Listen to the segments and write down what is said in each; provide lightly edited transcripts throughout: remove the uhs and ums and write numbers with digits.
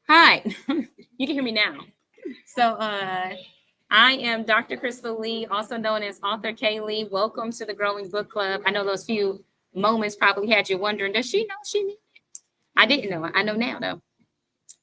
Hi, you can hear me now. So, I am Dr. Crystal Lee, also known as Author Kay Lee. Welcome to the Growing Book Club. I know those few moments probably had you wondering, does she know she knew? I didn't know. I know now, though.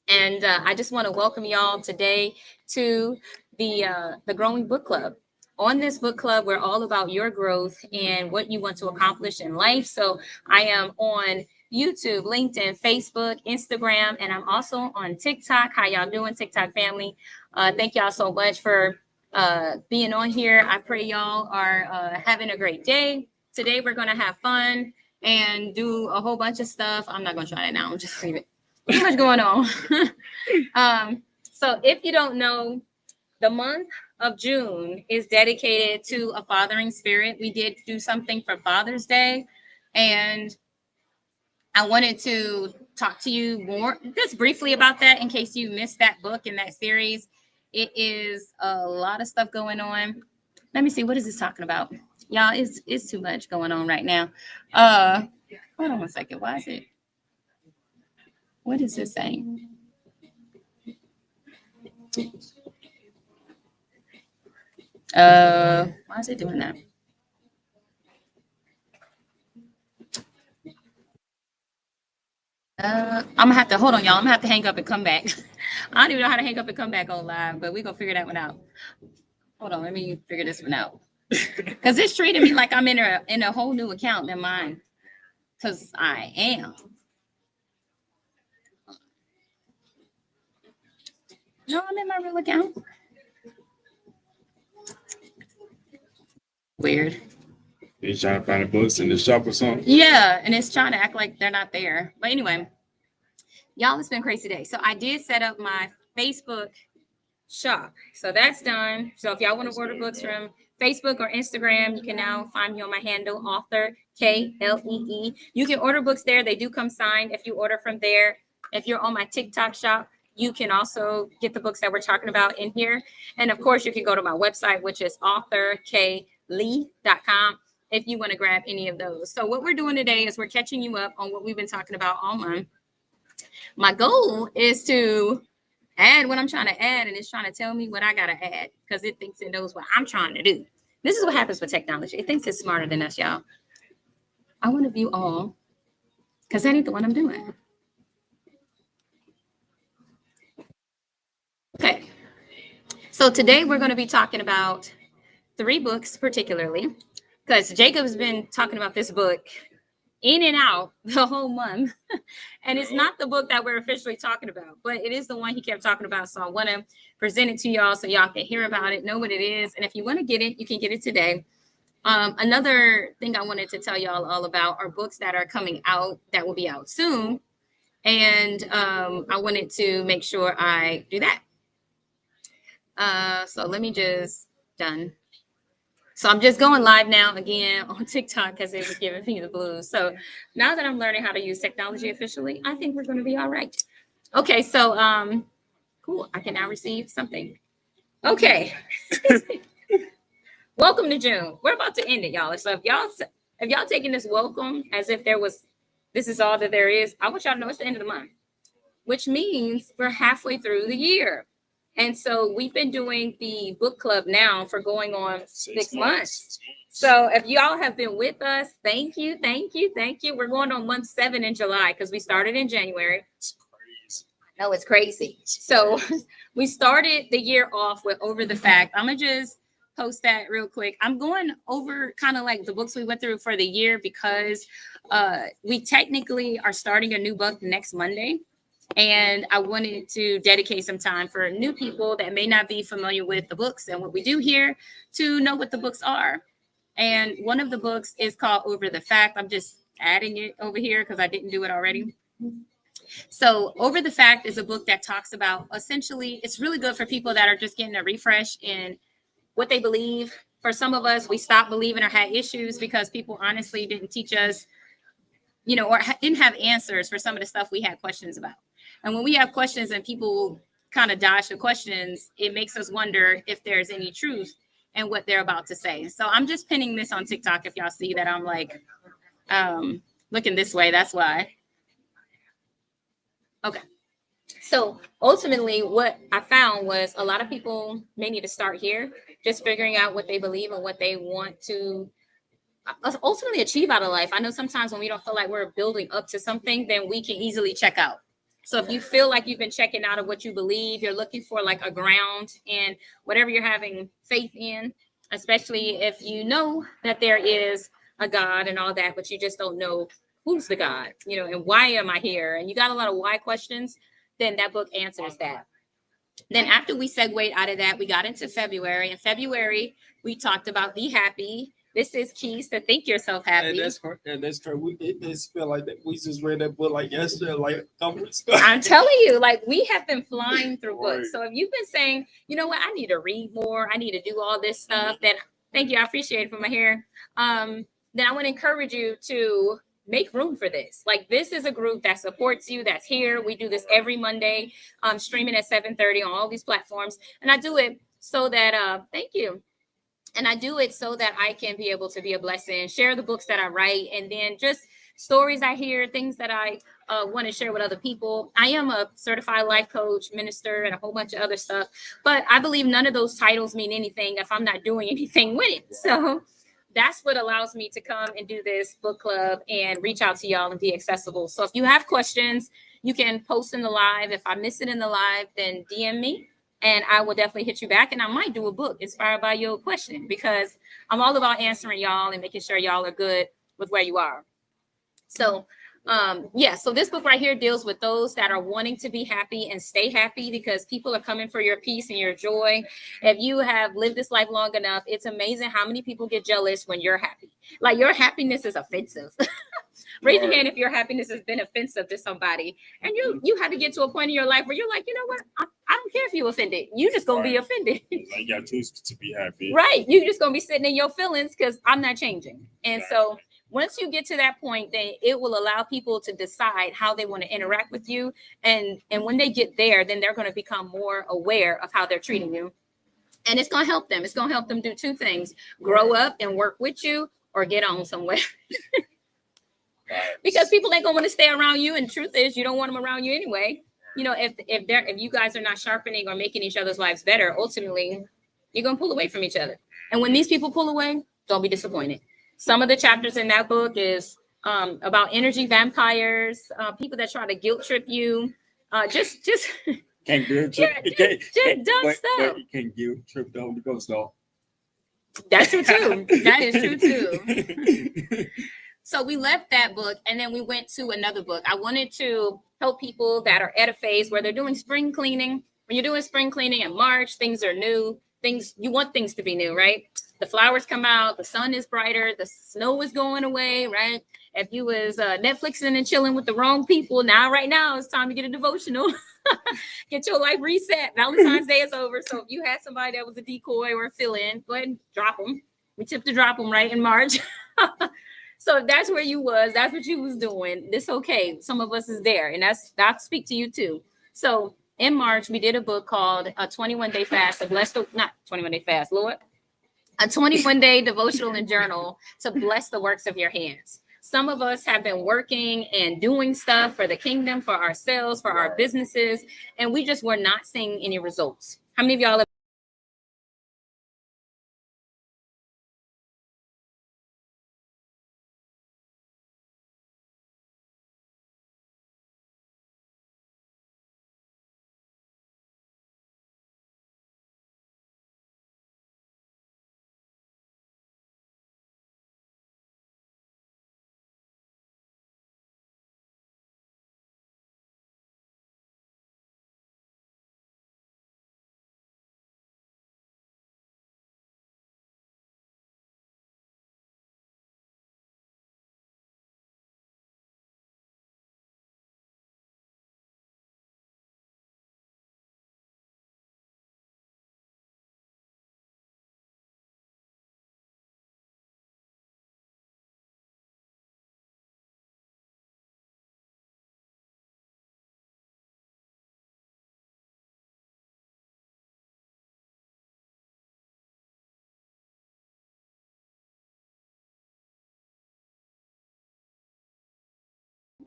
And I just want to welcome y'all today to the Growing Book Club. On this book club, we're all about your growth and what you want to accomplish in life. So I am on YouTube, LinkedIn, Facebook, Instagram, and I'm also on TikTok. How y'all doing, TikTok family? Thank y'all so much for being on here. I pray y'all are having a great day. Today we're gonna have fun and do a whole bunch of stuff. I'm not gonna try that now. I'm just leave it. Too much going on. So if you don't know, the month of June is dedicated to a fathering spirit. We did do something for Father's Day, and I wanted to talk to you more just briefly about that in case you missed that book in that series. It is a lot of stuff going on. Let me see, what is this talking about? Y'all, it's too much going on right now. Hold on one second. Why is it? What is this saying? Why is it doing that? I'm gonna have to hold on, y'all. I'm gonna have to hang up and come back. I don't even know how to hang up and come back on live, but we're gonna figure that one out. Hold on, let me figure this one out. Because it's treating me like I'm in a whole new account than mine. Because I am. No, I'm in my real account. Weird. You trying to find the books in the shop or something? Yeah, and it's trying to act like they're not there. But anyway, y'all, it's been a crazy day. So I did set up my Facebook shop. So that's done. So if y'all want to order books from Facebook or Instagram, you can now find me on my handle, author KLEE. You can order books there. They do come signed if you order from there. If you're on my TikTok shop, you can also get the books that we're talking about in here. And of course, you can go to my website, which is authorklee.com if you want to grab any of those. So what we're doing today is we're catching you up on what we've been talking about all month. My goal is to add what I'm trying to add, and it's trying to tell me what I got to add because it thinks it knows what I'm trying to do. This is what happens with technology. It thinks it's smarter than us, y'all. I want to view all because that ain't the one I'm doing. Okay. So today we're going to be talking about 3 books particularly because Jacob's been talking about this book in and out the whole month. And it's not the book that we're officially talking about, but it is the one he kept talking about. So I want to present it to y'all so y'all can hear about it, know what it is. And if you want to get it, you can get it today. Another thing I wanted to tell y'all all about are books that are coming out that will be out soon. And I wanted to make sure I do that. So let me just done. So I'm just going live now again on TikTok because it was giving me the blues. So now that I'm learning how to use technology officially, I think we're going to be all right. Okay, so cool. I can now receive something. Okay. Welcome to June. We're about to end it, y'all. So if y'all taking this welcome as if this is all that there is, I want y'all to know it's the end of the month, which means we're halfway through the year. And so we've been doing the book club now for going on 6 months. So if y'all have been with us, thank you, thank you, thank you. We're going on month 7 in July because we started in January. No, it's crazy. So we started the year off with Over the Fact. I'm going to just post that real quick. I'm going over kind of like the books we went through for the year because we technically are starting a new book next Monday. And I wanted to dedicate some time for new people that may not be familiar with the books and what we do here to know what the books are. And one of the books is called Over the Fact. I'm just adding it over here because I didn't do it already. So Over the Fact is a book that talks about essentially, it's really good for people that are just getting a refresh in what they believe. For some of us, we stopped believing or had issues because people honestly didn't teach us, or didn't have answers for some of the stuff we had questions about. And when we have questions and people kind of dodge the questions, it makes us wonder if there's any truth in what they're about to say. So I'm just pinning this on TikTok. If y'all see that I'm like looking this way, that's why. Okay. So ultimately, what I found was a lot of people may need to start here, just figuring out what they believe and what they want to ultimately achieve out of life. I know sometimes when we don't feel like we're building up to something, then we can easily check out. So if you feel like you've been checking out of what you believe, you're looking for like a ground in whatever you're having faith in, especially if you know that there is a God and all that, but you just don't know who's the God, and why am I here? And you got a lot of why questions, then that book answers that. Then after we segued out of that, we got into February. In February, we talked about be happy. This is keys to think yourself And happy. that's correct. And that's correct. It's feel like that. We just read that book like yesterday, like a couple weeks ago. I'm telling you, like we have been flying through Right. books. So if you've been saying, you know what, I need to read more, I need to do all this stuff, then thank you, I appreciate it for my hair. Then I want to encourage you to make room for this. Like this is a group that supports you, that's here. We do this every Monday, streaming at 7:30 on all these platforms. And I do it so that thank you. And I do it so that I can be able to be a blessing, share the books that I write, and then just stories I hear, things that I want to share with other people. I am a certified life coach, minister, and a whole bunch of other stuff. But I believe none of those titles mean anything if I'm not doing anything with it. So that's what allows me to come and do this book club and reach out to y'all and be accessible. So if you have questions, you can post in the live. If I miss it in the live, then DM me and I will definitely hit you back. And I might do a book inspired by your question because I'm all about answering y'all and making sure y'all are good with where you are. So so this book right here deals with those that are wanting to be happy and stay happy because people are coming for your peace and your joy. If you have lived this life long enough, it's amazing how many people get jealous when you're happy. Like your happiness is offensive. Raise your hand if your happiness has been offensive to somebody, and you had to get to a point in your life where you're like, you know what, I don't care if you offended. You just gonna be offended. Like you got to choose to be happy. Right. You just gonna be sitting in your feelings because I'm not changing. And so once you get to that point, then it will allow people to decide how they want to interact with you. And when they get there, then they're going to become more aware of how they're treating you. And it's going to help them. It's going to help them do two things: grow up and work with you, or get on somewhere. Because people ain't gonna want to stay around you. And truth is, you don't want them around you anyway. If you guys are not sharpening or making each other's lives better, ultimately you're gonna pull away from each other. And when these people pull away, don't be disappointed. Some of the chapters in that book is about energy vampires, people that try to guilt trip you. Just Can't guilt yeah, trip. just dumb stuff. But you can't guilt trip the Holy Ghost though. That's true too. That is true too. So we left that book and then we went to another book. I wanted to help people that are at a phase where they're doing spring cleaning. When you're doing spring cleaning in March, things are new. You want things to be new, right? The flowers come out, the sun is brighter, the snow is going away, right? If you was Netflixing and chilling with the wrong people, right now it's time to get a devotional. Get your life reset. Valentine's Day is over. So if you had somebody that was a decoy or a fill-in, go ahead and drop them. We tipped to drop them right in March. So if that's where you was, that's what you was doing. It's okay. Some of us is there, and that speak to you too. So in March, we did a book called a 21-day fast to bless the not 21-day fast, Lord. A 21-day devotional and journal to bless the works of your hands. Some of us have been working and doing stuff for the kingdom, for ourselves, for our businesses, and we just were not seeing any results. How many of y'all have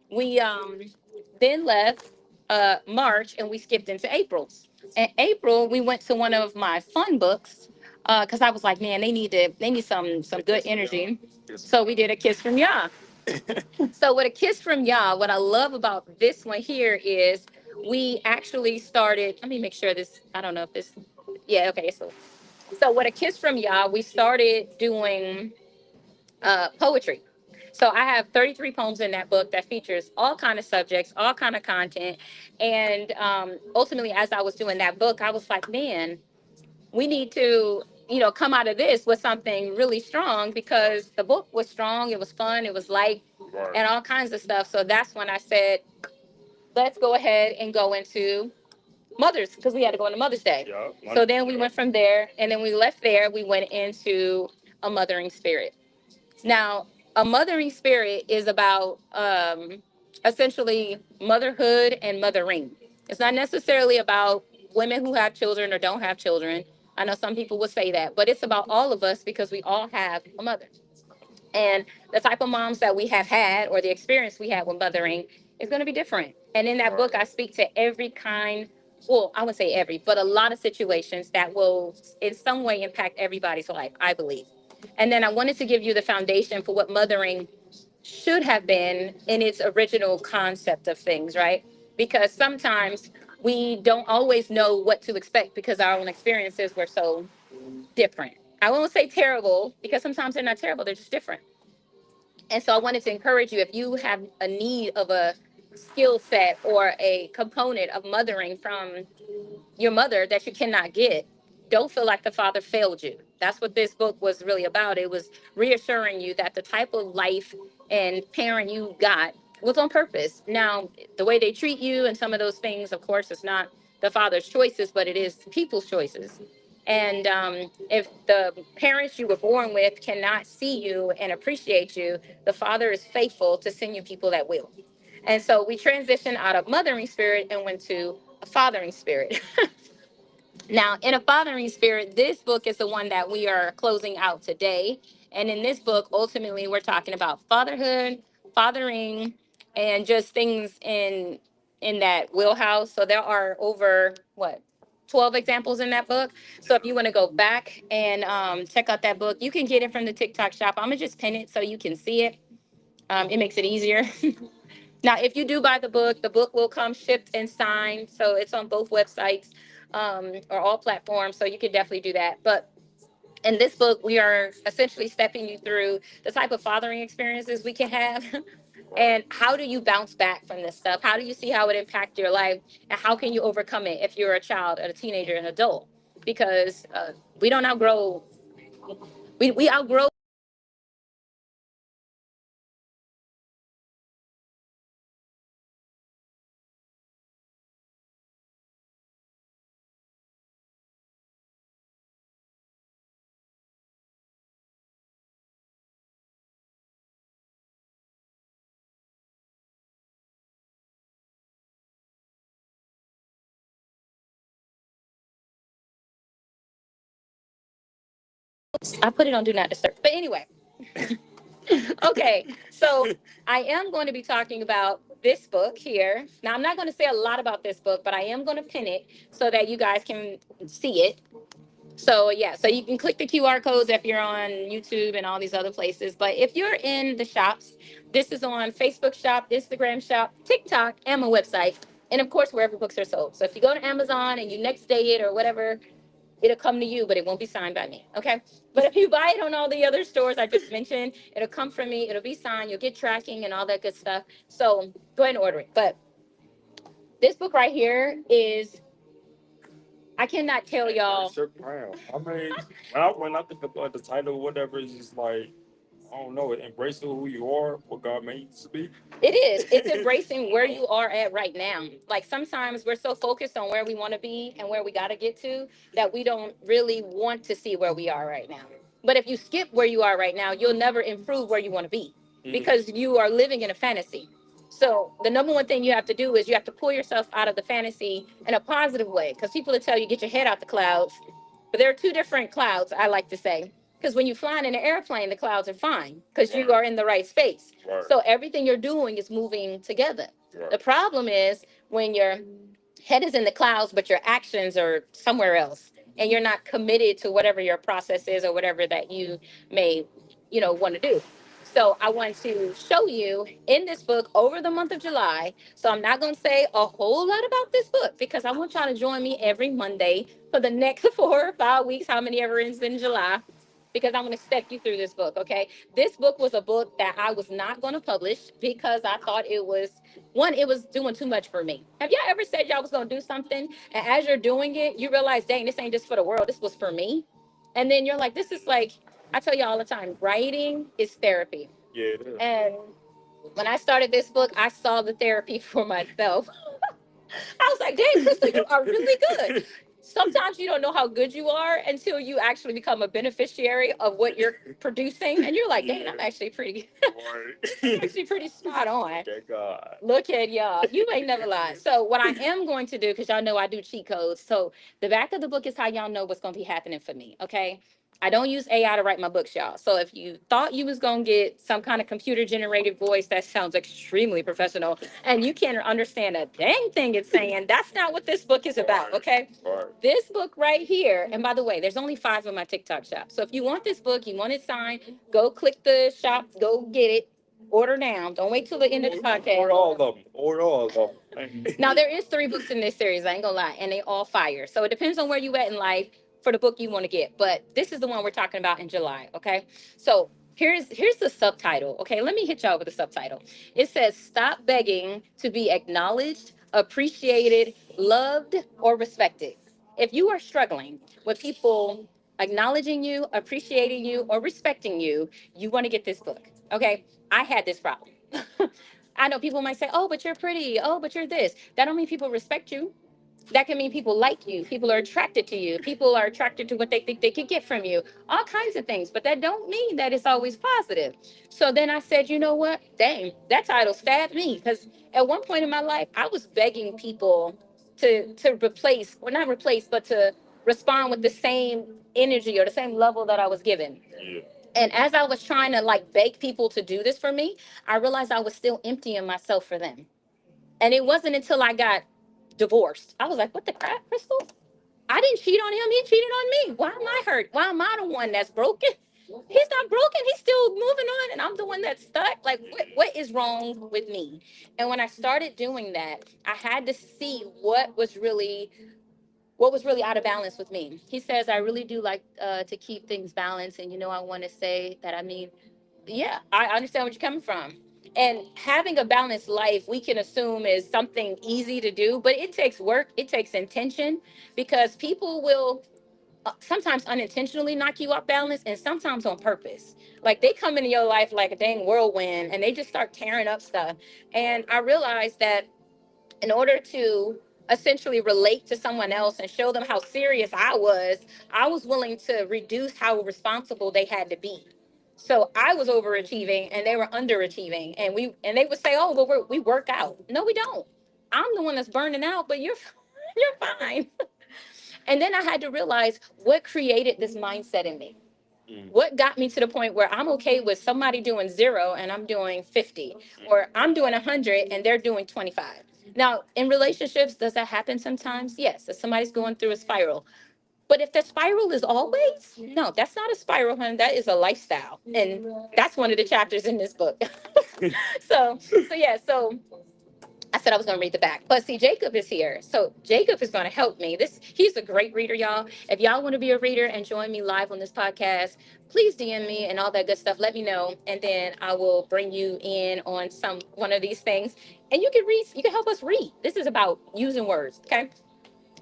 we then left March, and we skipped into April. In April, we went to one of my fun books because I was like, man, they need some good energy. So we did A Kiss from Ya. So with A Kiss from Ya, what I love about this one here is we actually started. Let me make sure this. I don't know if this. Yeah. Okay. So with A Kiss from Ya, we started doing poetry. So I have 33 poems in that book that features all kind of subjects, all kind of content. And ultimately, as I was doing that book, I was like, man, we need to, come out of this with something really strong because the book was strong, it was fun, it was light, and all kinds of stuff. So that's when I said, let's go ahead and go into Mother's because we had to go into Mother's Day. Yeah. So then we went from there, and then we left there. We went into a mothering spirit. Now, a mothering spirit is about essentially motherhood and mothering. It's not necessarily about women who have children or don't have children. I know some people would say that, but it's about all of us because we all have a mother. And the type of moms that we have had or the experience we had with mothering is going to be different. And in that book, I speak to every kind, well, I would say every, but a lot of situations that will in some way impact everybody's life, I believe. And then I wanted to give you the foundation for what mothering should have been in its original concept of things, right? Because sometimes we don't always know what to expect because our own experiences were so different. I won't say terrible because sometimes they're not terrible, they're just different. And so I wanted to encourage you if you have a need of a skill set or a component of mothering from your mother that you cannot get, don't feel like the father failed you. That's what this book was really about. It was reassuring you that the type of life and parent you got was on purpose. Now, the way they treat you and some of those things, of course, it's not the father's choices, but it is people's choices. And if the parents you were born with cannot see you and appreciate you, the father is faithful to send you people that will. And so we transitioned out of mothering spirit and went to a fathering spirit. Now, in a fathering spirit, this book is the one that we are closing out today. And in this book, ultimately, we're talking about fatherhood, fathering, and just things in that wheelhouse. So there are over what 12 examples in that book. So if you want to go back and check out that book, you can get it from the TikTok shop. I'm gonna just pin it so you can see it. It makes it easier. Now, if you do buy the book will come shipped and signed. So it's on both websites or all platforms. So you can definitely do that. But in this book, we are essentially stepping you through the type of fathering experiences we can have. And how do you bounce back from this stuff? How do you see how it impacts your life? And how can you overcome it if you're a child, a teenager, an adult? Because we don't outgrow, we outgrow. I put it on Do Not Disturb. But anyway, okay, so I am going to be talking about this book here. Now, I'm not going to say a lot about this book, but I am going to pin it so that you guys can see it. So, yeah, so you can click the QR codes if you're on YouTube and all these other places. But if you're in the shops, this is on Facebook Shop, Instagram Shop, TikTok, and my website. And of course, wherever books are sold. So if you go to Amazon and you next day it or whatever, it'll come to you, but it won't be signed by me. Okay. But if you buy it on all the other stores I just mentioned, it'll come from me. It'll be signed. You'll get tracking and all that good stuff. So go ahead and order it. But this book right here is, I cannot tell y'all. Sure, I mean, when I think about the title, whatever, it's just like, I don't know, embracing who you are, what God made you to be. It is. It's embracing where you are at right now. Like sometimes we're so focused on where we want to be and where we got to get to that we don't really want to see where we are right now. But if you skip where you are right now, you'll never improve where you want to be because you are living in a fantasy. So the number one thing you have to do is you have to pull yourself out of the fantasy in a positive way because people will tell you get your head out the clouds. But there are two different clouds, I like to say. Because when you're flying in an airplane, the clouds are fine because you are in the right space. Right. So everything you're doing is moving together. The problem is when your head is in the clouds, but your actions are somewhere else, and you're not committed to whatever your process is or whatever that you may, want to do. So I want to show you in this book over the month of July. So I'm not going to say a whole lot about this book because I want y'all to join me every Monday for the next 4 or 5 weeks, how many ever ends in July, because I'm going to step you through this book. Okay. This book was a book that I was not going to publish because I thought it was doing too much for me. Have y'all ever said y'all was gonna do something, and as you're doing it, you realize, dang, this ain't just for the world. This was for me. And then you're like, this is like, I tell you all the time, writing is therapy. Yeah, it is. And when I started this book, I saw the therapy for myself. I was like, dang, Crystal, you are really good. Sometimes you don't know how good you are until you actually become a beneficiary of what you're producing. And you're like, dang, I'm actually pretty, Boy. actually pretty spot on. Thank God. Look at y'all. You ain't never lied. So what I am going to do, because y'all know I do cheat codes. So the back of the book is how y'all know what's going to be happening for me. Okay. I don't use AI to write my books, y'all. So if you thought you was going to get some kind of computer generated voice that sounds extremely professional and you can't understand a dang thing it's saying, that's not what this book is about. Okay. Right. This book right here, and by the way, there's only 5 in my TikTok shop. So if you want this book, you want it signed, go click the shop, go get it. Order now. Don't wait till the end of the podcast. Order all of them. Order all of them. Now there is 3 books in this series. I ain't gonna lie, and they all fire. So it depends on where you at in life for the book you want to get. But this is the one we're talking about in July. Okay. So here's the subtitle. Okay, let me hit y'all with the subtitle. It says, "Stop begging to be acknowledged, appreciated, loved, or respected." If you are struggling with people acknowledging you, appreciating you, or respecting you, you want to get this book. Okay. I had this problem. I know people might say, "Oh, but you're pretty. Oh, but you're this." That don't mean people respect you. That can mean people like you. People are attracted to you. People are attracted to what they think they could get from you. All kinds of things. But that don't mean that it's always positive. So then I said, you know what? Dang, that title stabbed me. Because at one point in my life, I was begging people to replace, or not replace, but to respond with the same energy or the same level that I was given. Yeah. And as I was trying to like beg people to do this for me, I realized I was still emptying myself for them. And it wasn't until I got divorced. I was like, what the crap, Crystal? I didn't cheat on him. He cheated on me. Why am I hurt? Why am I the one that's broken? He's not broken. He's still moving on, and I'm the one that's stuck. Like, what is wrong with me? And when I started doing that, I had to see what was really out of balance with me. He says, I really do like to keep things balanced. And, I want to say that, I mean, yeah, I understand where you're coming from. And having a balanced life, we can assume is something easy to do, but it takes work, it takes intention, because people will sometimes unintentionally knock you off balance and sometimes on purpose. Like they come into your life like a dang whirlwind and they just start tearing up stuff. And I realized that in order to essentially relate to someone else and show them how serious I was willing to reduce how responsible they had to be. So I was overachieving and they were underachieving, and they would say, "Oh, well, we work out." No, we don't. I'm the one that's burning out, but you're you're fine. And then I had to realize what created this mindset in me. Mm. What got me to the point where I'm okay with somebody doing 0 and I'm doing 50, or I'm doing 100 and they're doing 25. Now, in relationships, does that happen sometimes? Yes, if somebody's going through a spiral. But if the spiral is always, no, that's not a spiral, honey. That is a lifestyle. And that's one of the chapters in this book. So I said I was going to read the back. But see, Jacob is here. So Jacob is going to help me. He's a great reader, y'all. If y'all want to be a reader and join me live on this podcast, please DM me and all that good stuff. Let me know. And then I will bring you in on one of these things. And you can read, you can help us read. This is about using words, okay?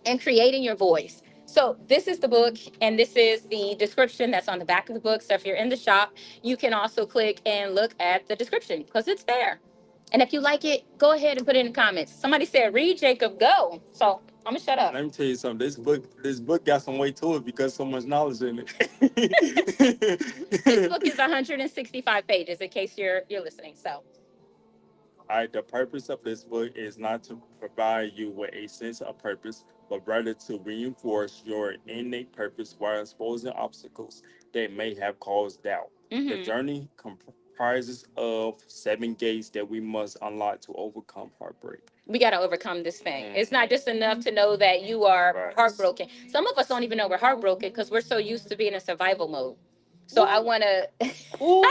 And creating your voice. So this is the book, and this is the description that's on the back of the book. So if you're in the shop, you can also click and look at the description because it's there. And if you like it, go ahead and put it in the comments. Somebody said, "Read, Jacob, go." So I'm gonna shut up. Let me tell you something. This book got some weight to it because so much knowledge in This book it. is 165 pages, in case you're listening. So All right, the purpose of this book is not to provide you with a sense of purpose, but rather to reinforce your innate purpose while exposing obstacles that may have caused doubt. The mhm. journey prizes of 7 gates that we must unlock to overcome heartbreak. We got to overcome this thing. It's not just enough to know that you are Right. heartbroken. Some of us don't even know we're heartbroken because we're so used to being in survival mode. So I want to. Ooh,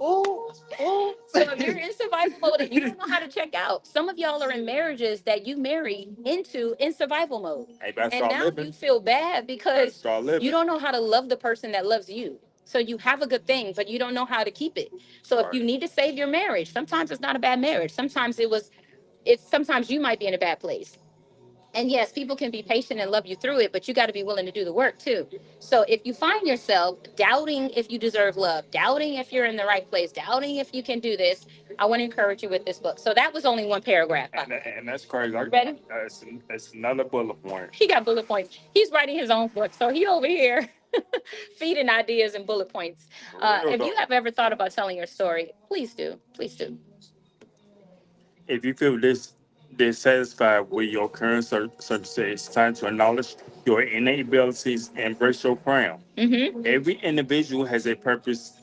ooh, ooh. So if you're in survival mode and you don't know how to check out, some of y'all are in marriages that you marry into in survival mode. Hey, better And start now living. you feel bad Better because start living. you don't know how to love the person that loves you. So you have a good thing, but you don't know how to keep it. So if you Right. need to save your marriage, sometimes it's not a bad marriage. Sometimes sometimes you might be in a bad place. And yes, people can be patient and love you through it, but you got to be willing to do the work too. So if you find yourself doubting if you deserve love, doubting if you're in the right place, doubting if you can do this, I want to encourage you with this book. So that was only one paragraph. And that's crazy. Ready? That's another bullet point. He got bullet points. He's writing his own book. So he over here feeding ideas and bullet points. For real, If you though. have ever thought about telling your story, please do. Please do. If you feel dissatisfied with your current circumstances, it's time to acknowledge your innate abilities and embrace your crown. Mm-hmm. Every individual has a purpose,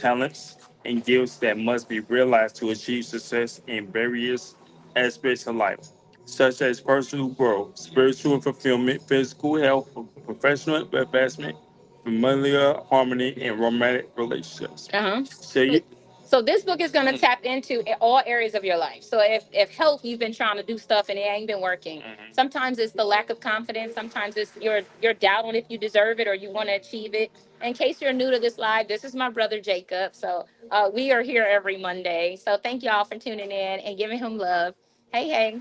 talents, and gifts that must be realized to achieve success in various aspects of life, such as personal growth, spiritual fulfillment, physical health, professional advancement, familiar harmony, and romantic relationships. Uh-huh. So you, So this book is going to tap into all areas of your life. So if health, you've been trying to do stuff and it ain't been working. Mhm. Sometimes it's the lack of confidence. Sometimes it's your doubt on if you deserve it or you want to achieve it. In case you're new to this live, this is my brother Jacob. So we are here every Monday. So thank y'all for tuning in and giving him love. Hey, hey.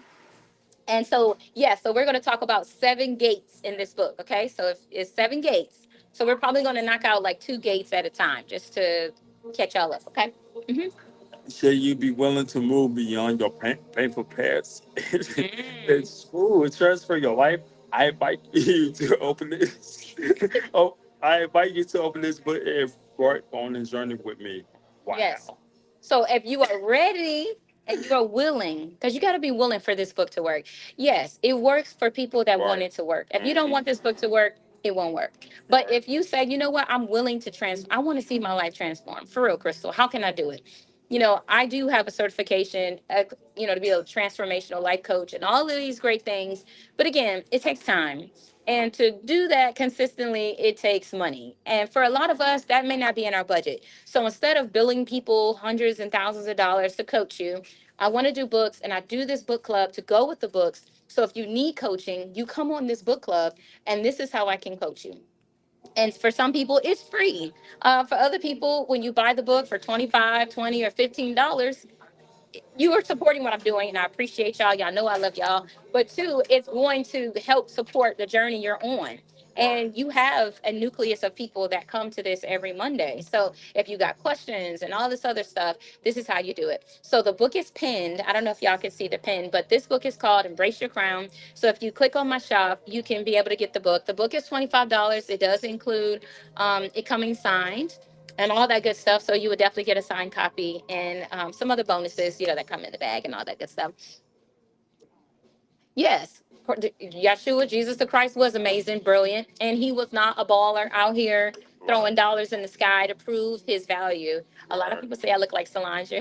And so, yeah, so we're going to talk about 7 gates in this book. Okay. So if it's 7 gates. So we're probably going to knock out like 2 gates at a time just to catch y'all up. Okay. Hmm. should you be willing to move beyond your painful past? It's transfer your life. I invite you to open this. Oh, I invite you to open this book and embark on this journey with me. Wow. Yes. So if you are ready and you are willing, because you got to be willing for this book to work. Yes, it works for people that want Right. it to work. If you don't want this book to work, it won't work. But if you say, you know what, I'm willing to I want to see my life transform. For real, Crystal, how can I do it? I do have a certification, to be a transformational life coach and all of these great things. But again, it takes time. And to do that consistently, it takes money. And for a lot of us, that may not be in our budget. So instead of billing people hundreds and thousands of dollars to coach you, I want to do books and I do this book club to go with the books. So if you need coaching, you come on this book club and this is how I can coach you. And for some people, it's free. For other people, when you buy the book for 25, 20, or $15, you are supporting what I'm doing, and I appreciate y'all. Y'all know I love y'all. But two, it's going to help support the journey you're on. And you have a nucleus of people that come to this every Monday. So if you got questions and all this other stuff, this is how you do it. So the book is pinned. I don't know if y'all can see the pin, but this book is called Embrace Your Crown. So if you click on my shop, you can be able to get the book. The book is $25. It does include it coming signed and all that good stuff. So you would definitely get a signed copy and some other bonuses, that come in the bag and all that good stuff. Yes, Yeshua, Jesus the Christ was amazing, brilliant, and he was not a baller out here throwing dollars in the sky to prove his value. A lot of people say I look like Solange.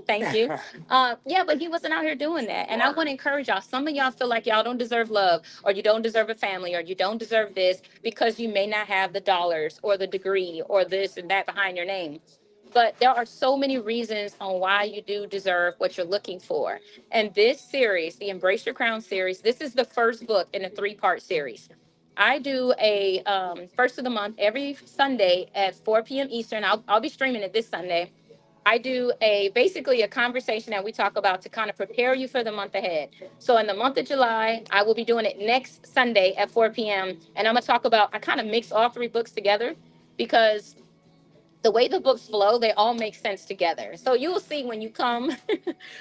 Thank you. Yeah, but he wasn't out here doing that. And I want to encourage y'all. Some of y'all feel like y'all don't deserve love, or you don't deserve a family, or you don't deserve this because you may not have the dollars or the degree or this and that behind your name. But there are so many reasons on why you do deserve what you're looking for. And this series, the Embrace Your Crown series, this is the first book in a 3-part series. I do a first of the month every Sunday at 4 p.m. Eastern. I'll be streaming it this Sunday. I do basically a conversation that we talk about to kind of prepare you for the month ahead. So in the month of July, I will be doing it next Sunday at 4 p.m. And I'm gonna talk about, I kind of mix all 3 books together because the way the books flow, they all make sense together. So you will see when you come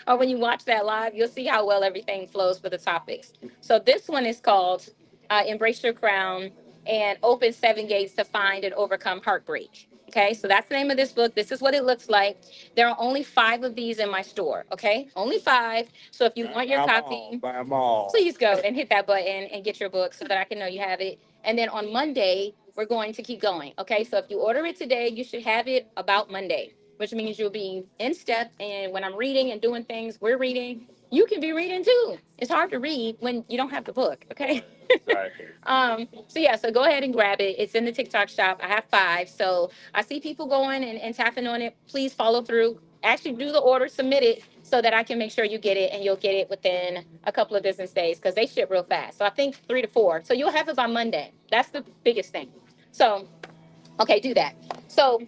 or when you watch that live, you'll see how well everything flows for the topics. So this one is called Embrace Your Crown and Open 7 Gates to Find and Overcome Heartbreak. Okay, so that's the name of this book. This is what it looks like. There are only 5 of these in my store. Okay, only 5. So if you want your copy, Buy them all. please go and hit that button and get your book so that I can know you have it. And then on Monday, we're going to keep going. Okay. So if you order it today, you should have it about Monday. which means you'll be in step. And when I'm reading and doing things, we're reading, you can be reading too. It's hard to read when you don't have the book. Okay. Right. So yeah, so go ahead and grab it. It's in the TikTok shop. I have 5. So I see people going and tapping on it. Please follow through. Actually do the order, submit it so that I can make sure you get it, and you'll get it within a couple of business days because they ship real fast. So I think 3 to 4. So you'll have it by Monday. That's the biggest thing. So okay, do that. So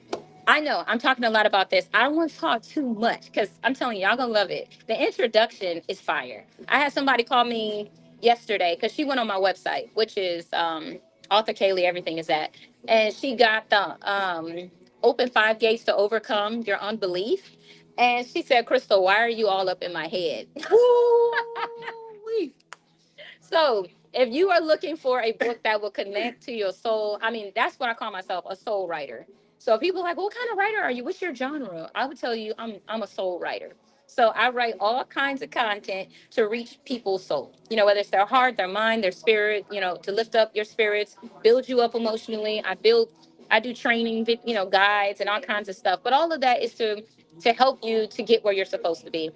I know I'm talking a lot about this. I don't want to talk too much because I'm telling you, y'all gonna love it. The introduction is fire. I had somebody call me yesterday because she went on my website, which is author Kaylee, everything is that. And she got the open 5 gates to overcome your unbelief. And she said, Crystal, why are you all up in my head? Woo-wee. So, if you are looking for a book that will connect to your soul, I mean, that's what I call myself, a soul writer. So, people are like, well, what kind of writer are you? What's your genre? I would tell you, I'm a soul writer. So, I write all kinds of content to reach people's soul. Whether it's their heart, their mind, their spirit. To lift up your spirits, build you up emotionally. I do training, guides and all kinds of stuff. But all of that is to help you to get where you're supposed to be.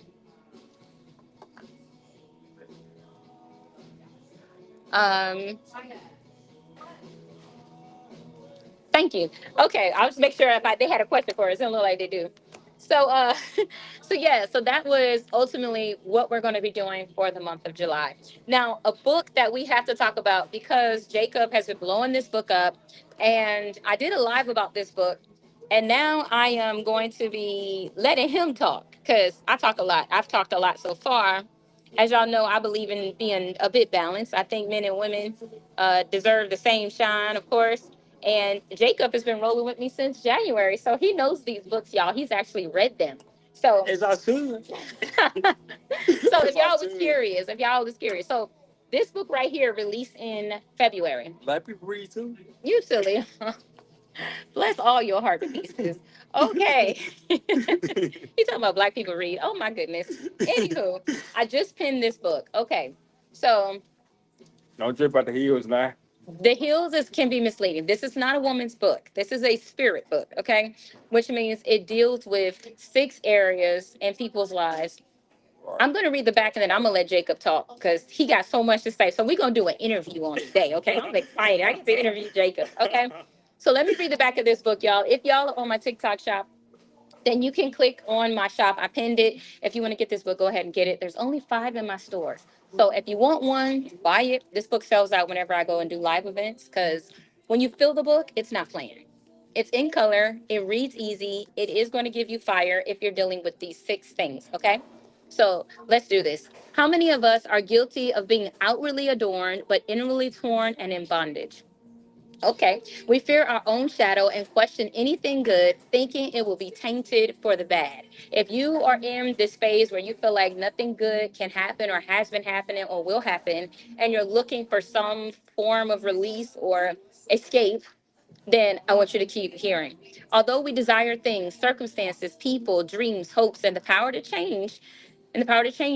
Um, Thank you. Okay, I'll just make sure if they had a question for us. It don't look like they do. So, so yeah, so that was ultimately what we're going to be doing for the month of July. Now, a book that we have to talk about because Jacob has been blowing this book up, and I did a live about this book, and now I am going to be letting him talk because I talk a lot. I've talked a lot so far. As y'all know, I believe in being a bit balanced. I think men and women deserve the same shine, of course. And Jacob has been rolling with me since January. So he knows these books, y'all. He's actually read them. So As I should. if y'all was curious. So this book right here released in February. Black people read too. You silly. Bless all your heart pieces. Okay. You talking about black people read. Oh my goodness. Anywho, I just pinned this book. Okay. So Don't trip out the heels now. the hills can be misleading. This is not a woman's book. This is a spirit book, okay? Which means it deals with 6 areas in people's lives. I'm going to read the back and then I'm going to let Jacob talk because he got so much to say. So we're going to do an interview on today, okay? I'm excited. I get to interview Jacob, okay? So let me read the back of this book, y'all. If y'all are on my TikTok shop, then you can click on my shop. I pinned it. If you want to get this book, go ahead and get it. There's only 5 in my stores. So if you want one, buy it. This book sells out whenever I go and do live events because when you fill the book, it's not playing. It's in color. It reads easy. It is going to give you fire if you're dealing with these 6 things. Okay. So let's do this. How many of us are guilty of being outwardly adorned, but inwardly torn and in bondage? Okay. We fear our own shadow and question anything good, thinking it will be tainted for the bad. If you are in this phase where you feel like nothing good can happen or has been happening or will happen, and you're looking for some form of release or escape, then I want you to keep hearing. Although we desire things, circumstances, people, dreams, hopes, and the power to change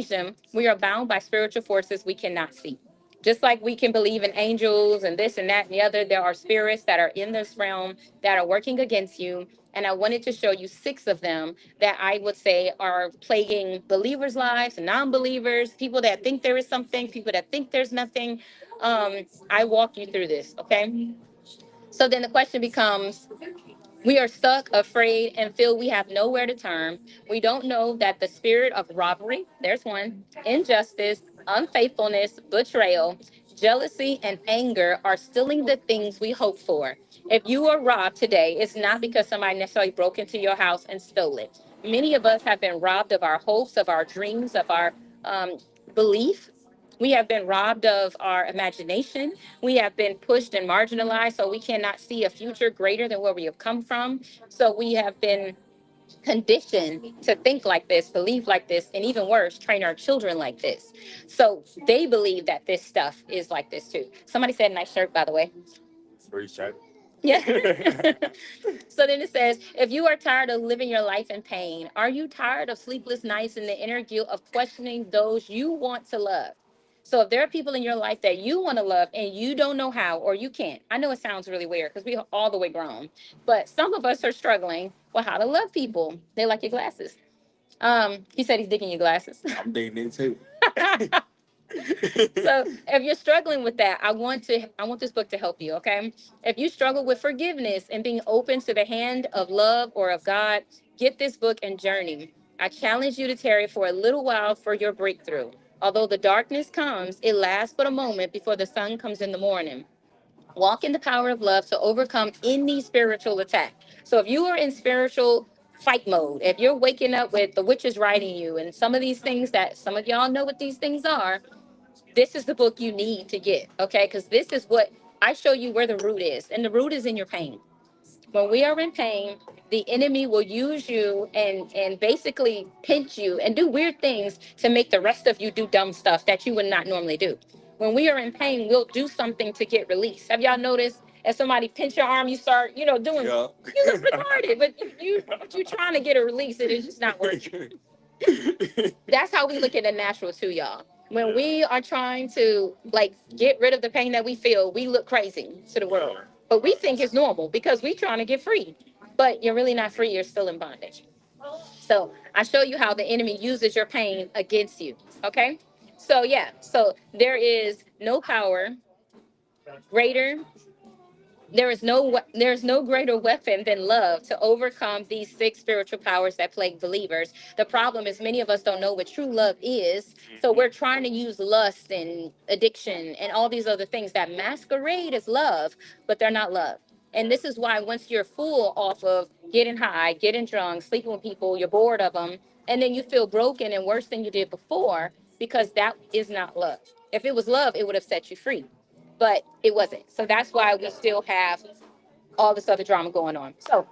them, we are bound by spiritual forces we cannot see. Just like we can believe in angels and this and that and the other, there are spirits that are in this realm that are working against you. And I wanted to show you 6 of them that I would say are plaguing believers' lives, non believers, people that think there is something, people that think there's nothing. I walk you through this, okay? So then the question becomes, we are stuck, afraid, and feel we have nowhere to turn. We don't know that the spirit of robbery, there's one, injustice, unfaithfulness, betrayal, jealousy, and anger are stealing the things we hope for. If you are robbed today, it's not because somebody necessarily broke into your house and stole it. Many of us have been robbed of our hopes, of our dreams, of our belief. We have been robbed of our imagination. We have been pushed and marginalized, so we cannot see a future greater than where we have come from. So we have been conditioned to think like this, believe like this, and even worse, train our children like this. So they believe that this stuff is like this too. Somebody said nice shirt, by the way. Appreciate Yeah. So then it says, if you are tired of living your life in pain, are you tired of sleepless nights and the inner guilt of questioning those you want to love? So if there are people in your life that you want to love and you don't know how or you can't, I know it sounds really weird because we are all the way grown, but some of us are struggling. for how to love people. They like your glasses. He said he's digging your glasses. I'm digging it too. So if you're struggling with that, I want this book to help you, okay? If you struggle with forgiveness and being open to the hand of love or of God, get this book and journey. I challenge you to tarry for a little while for your breakthrough. Although the darkness comes, it lasts but a moment before the sun comes in the morning. Walk in the power of love to overcome any spiritual attack. So if you are in spiritual fight mode, if you're waking up with the witches riding you and some of these things that some of y'all know what these things are, this is the book you need to get, okay? Because this is what I show you where the root is, and the root is in your pain. When we are in pain, the enemy will use you and basically pinch you and do weird things to make the rest of you do dumb stuff that you would not normally do. When we are in pain, we'll do something to get release. Have y'all noticed? If somebody pinch your arm, you start, doing Yeah. you look retarded, but you trying to get a release, and it's just not working. That's how we look at the natural too, y'all. When we are trying to like get rid of the pain that we feel, we look crazy to the world. But we think it's normal because we trying to get free. But you're really not free, you're still in bondage. So I show you how the enemy uses your pain against you. Okay. So yeah, so there is no power greater there is no greater weapon than love to overcome these six spiritual powers that plague believers. The problem is many of us don't know what true love is. So we're trying to use lust and addiction and all these other things that masquerade as love, but they're not love. And this is why once you're full off of getting high, getting drunk, sleeping with people, you're bored of them, and then you feel broken and worse than you did before because that is not love. If it was love, it would have set you free, but it wasn't. So that's why we still have all this other drama going on. So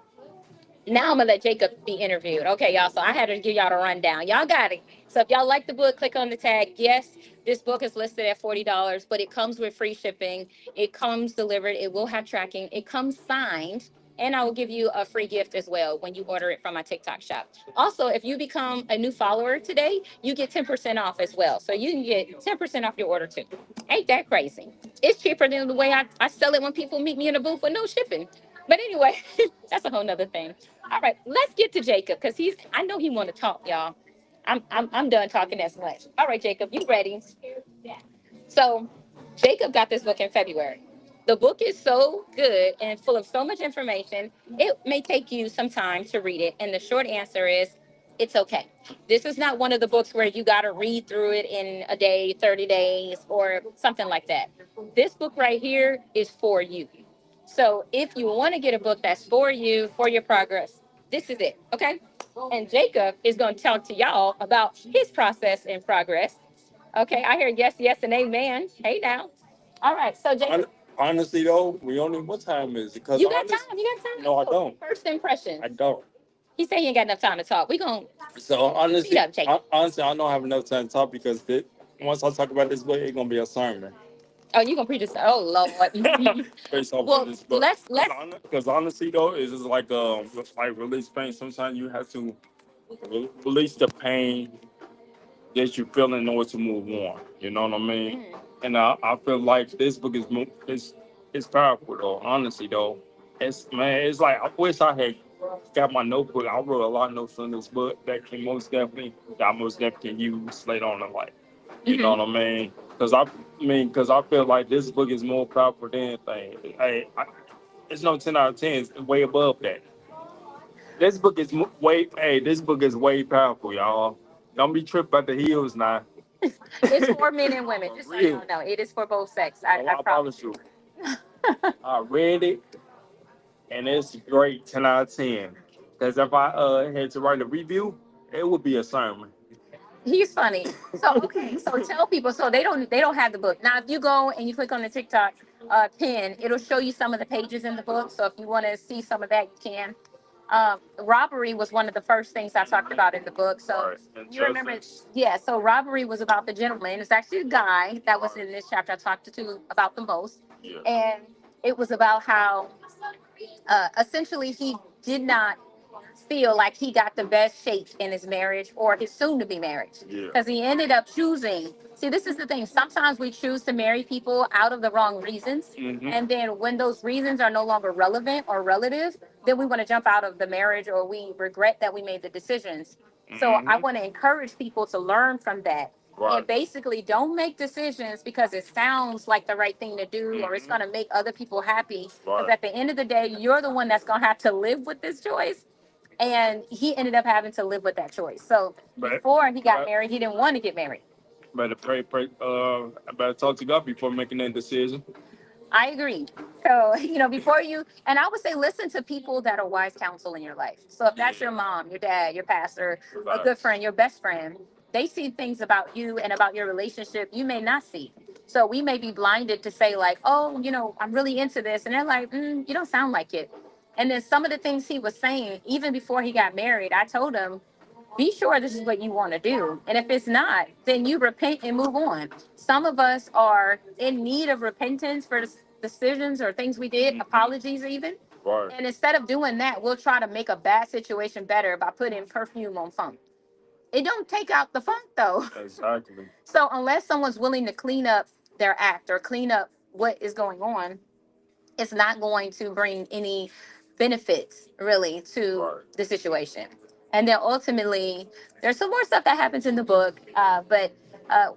now I'm gonna let Jacob be interviewed. Okay, y'all. So I had to give y'all the rundown. Y'all got it. So if y'all like the book, click on the tag. Yes, this book is listed at $40, but it comes with free shipping. It comes delivered. It will have tracking. It comes signed. And I will give you a free gift as well when you order it from my TikTok shop. Also, if you become a new follower today, you get 10% off as well. So you can get 10% off your order too. Ain't that crazy? It's cheaper than the way I sell it when people meet me in the booth with no shipping. But anyway, that's a whole nother thing. All right, let's get to Jacob because I know he want to talk, y'all. I'm done talking as much. All right, Jacob, you ready? So Jacob got this book in February. The book is so good and full of so much information, it may take you some time to read it. And the short answer is it's okay. This is not one of the books where you got to read through it in a day, 30 days, or something like that. This book right here is for you. So if you want to get a book that's for you, for your progress, this is it. Okay. And Jacob is going to talk to y'all about his process and progress. Okay. I hear yes, yes, and amen. Hey now. All right. So Jacob, Honestly though, we only what time is it? Because you got time. You got time. no, I don't. First impression. I don't. He said he ain't got enough time to talk. We going to So honestly, speed up, Jacob. honestly, I don't have enough time to talk because once I talk about this book, it's gonna be a sermon Oh, you going to preach this? Oh, Lord. based off Well, of this book. let's Because honestly though, it's just like release pain. Sometimes you have to release the pain that you feel in order to move on. You know what I mean? And I feel like this book is powerful though. Honestly though, it's like I wish I had got my notebook. I wrote a lot of notes in this book that I most definitely can use later on in life. You know what I mean? Because I feel like this book is more powerful than anything. It's no 10 out of 10. It's way above that. This book is this book is way powerful, y'all. Don't be tripped by the heels now. It's for men and women. Just so you know, it is for both sex. I promise. promise you. I read it, and it's great, 10 out of 10. Because if I had to write a review, it would be a sermon. He's funny. So okay, so tell people so they don't have the book. Now if you go and you click on the TikTok pin, it'll show you some of the pages in the book. So if you want to see some of that, you can. Robbery was one of the first things I talked about in the book. So Right. And you remember, justice. yeah. So robbery was about the gentleman. It's actually a guy that was in this chapter I talked to about the most, Yeah. and it was about how essentially he did not feel like he got the best shape in his marriage or his soon to be marriage. Yeah. Because he ended up choosing. See, this is the thing. Sometimes we choose to marry people out of the wrong reasons. Mhm. And then when those reasons are no longer relevant or relative, then we want to jump out of the marriage or we regret that we made the decisions. So I Mhm. want to encourage people to learn from that. And Right. basically, don't make decisions because it sounds like the right thing to do or it's Mhm. going to make other people happy. Because Right. at the end of the day, you're the one that's going to have to live with this choice. And he ended up having to live with that choice. So But before he got but married, he didn't want to get married. better pray. I better talk to God before making that decision. I agree. So, before you, and I would say listen to people that are wise counsel in your life. So if that's your mom, your dad, your pastor, a good friend, your best friend, they see things about you and about your relationship you may not see. So we may be blinded to say like, oh, I'm really into this. And they're like, you don't sound like it. And then some of the things he was saying, even before he got married, I told him, be sure this is what you want to do. And if it's not, then you repent and move on. Some of us are in need of repentance for decisions or things we did, apologies even. Right. And instead of doing that, we'll try to make a bad situation better by putting perfume on funk. It don't take out the funk though. Exactly. So unless someone's willing to clean up their act or clean up what is going on, it's not going to bring any benefits really to Right. the situation. And then ultimately, there's some more stuff that happens in the book. But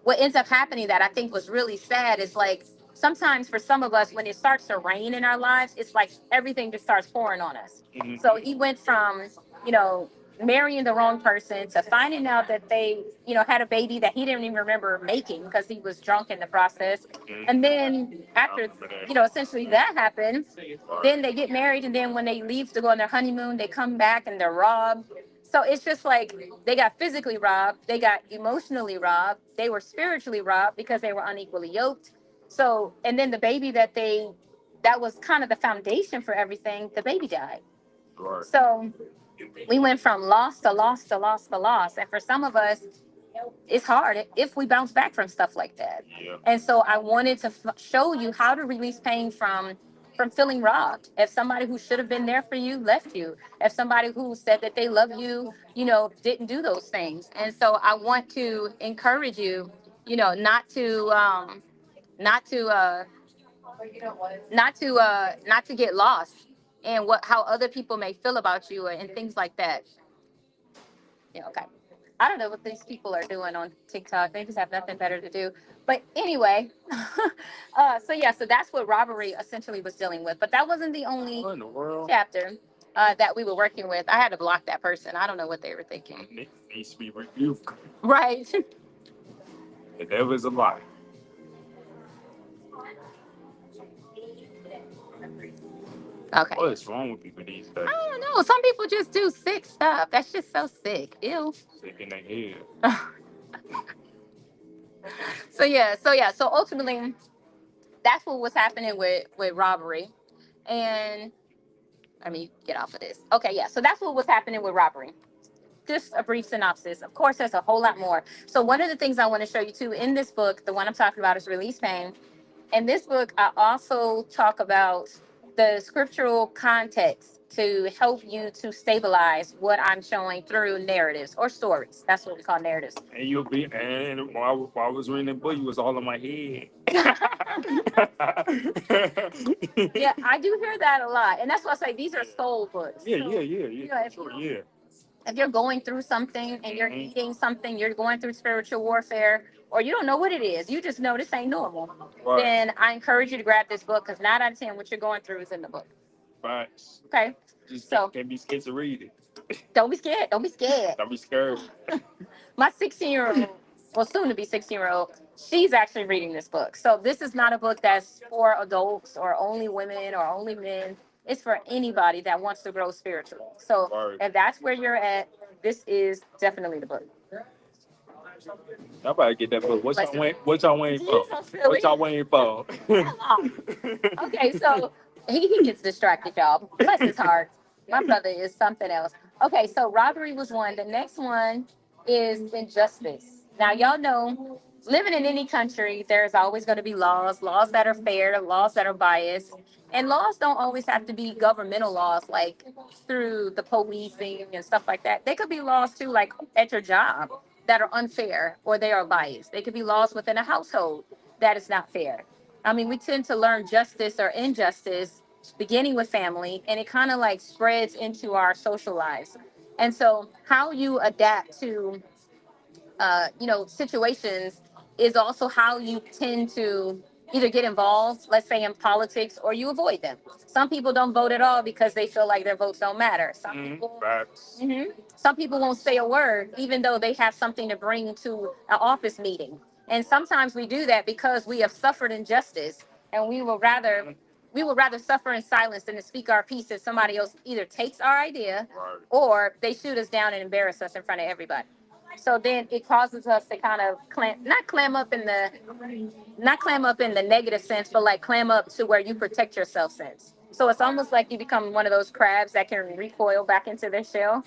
what ends up happening that I think was really sad is like sometimes for some of us, when it starts to rain in our lives, it's like everything just starts pouring on us. Mhm. So he went from, you know, marrying the wrong person to finding out that they, had a baby that he didn't even remember making because he was drunk in the process. And then after, essentially that happened, then they get married. And then when they leave to go on their honeymoon, they come back and they're robbed. So it's just like they got physically robbed, they got emotionally robbed, they were spiritually robbed because they were unequally yoked. So, and then the baby that was kind of the foundation for everything, the baby died. Right. So we went from loss to loss to loss to loss. And for some of us, it's hard if we bounce back from stuff like that. Yeah. And so I wanted to show you how to release pain from feeling robbed. If somebody who should have been there for you left you, if somebody who said that they love you, didn't do those things. And so I want to encourage you, not to not to not to get lost in how other people may feel about you and things like that. Yeah, okay. I don't know what these people are doing on TikTok. They just have nothing better to do. But anyway, so that's what robbery essentially was dealing with. But that wasn't the only What in the world? chapter that we were working with. I had to block that person. I don't know what they were thinking. It needs to be rebuked. Right. The devil is a lie. Okay. What is wrong with people these days? I don't know. Some people just do sick stuff. That's just so sick. Ew. Sick in their head. So ultimately, that's what was happening with robbery, and let me get off of this. Okay, yeah. So that's what was happening with robbery. Just a brief synopsis. Of course, there's a whole lot more. So one of the things I want to show you too in this book, the one I'm talking about is Release Pain. In this book, I also talk about the scriptural context to help you to stabilize what I'm showing through narratives or stories. That's what we call narratives. And while I was reading the book, you was all in my head. Yeah, I do hear that a lot. And that's why I say these are soul books. Yeah, So, yeah. Sure, yeah. if you're going through something and you're eating something, you're going through spiritual warfare, or you don't know what it is, you just know this ain't normal, Right. then I encourage you to grab this book because 9 out of 10, what you're going through is in the book. Facts. Okay? Just So- can't be scared to read it. Don't be scared. Don't be scared. Don't be scared. My 16-year-old, well, soon to be 16-year-old, she's actually reading this book. So this is not a book that's for adults or only women or only men. It's for anybody that wants to grow spiritually. So Right. if that's where you're at, this is definitely the book. I about to get that book. What y'all waiting for? You're so silly. What y'all waiting for? Okay, so he gets distracted, y'all. Bless his heart. My brother is something else. Okay, so robbery was one. The next one is injustice. Now, y'all know living in any country, there's always going to be laws that are fair, laws that are biased. And laws don't always have to be governmental laws, like through the policing and stuff like that. They could be laws too, like at your job, that are unfair or they are biased. They could be laws within a household that is not fair. I mean, we tend to learn justice or injustice beginning with family, and it kind of like spreads into our social lives. And so, how you adapt to situations is also how you tend to either get involved, let's say in politics, or you avoid them. Some people don't vote at all because they feel like their votes don't matter. Some people won't say a word, even though they have something to bring to an office meeting. And sometimes we do that because we have suffered injustice, and we will rather suffer in silence than to speak our piece if somebody else either takes our idea or they shoot us down and embarrass us in front of everybody. So then it causes us to kind of not clam up in the negative sense, but like clam up to where you protect yourself sense. So it's almost like you become one of those crabs that can recoil back into their shell.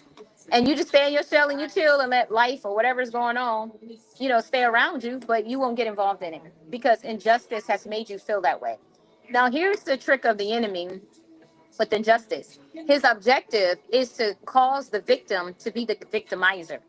And you just stay in your shell and you chill and let life or whatever's going on, stay around you, but you won't get involved in it because injustice has made you feel that way. Now, here's the trick of the enemy with injustice. His objective is to cause the victim to be the victimizer.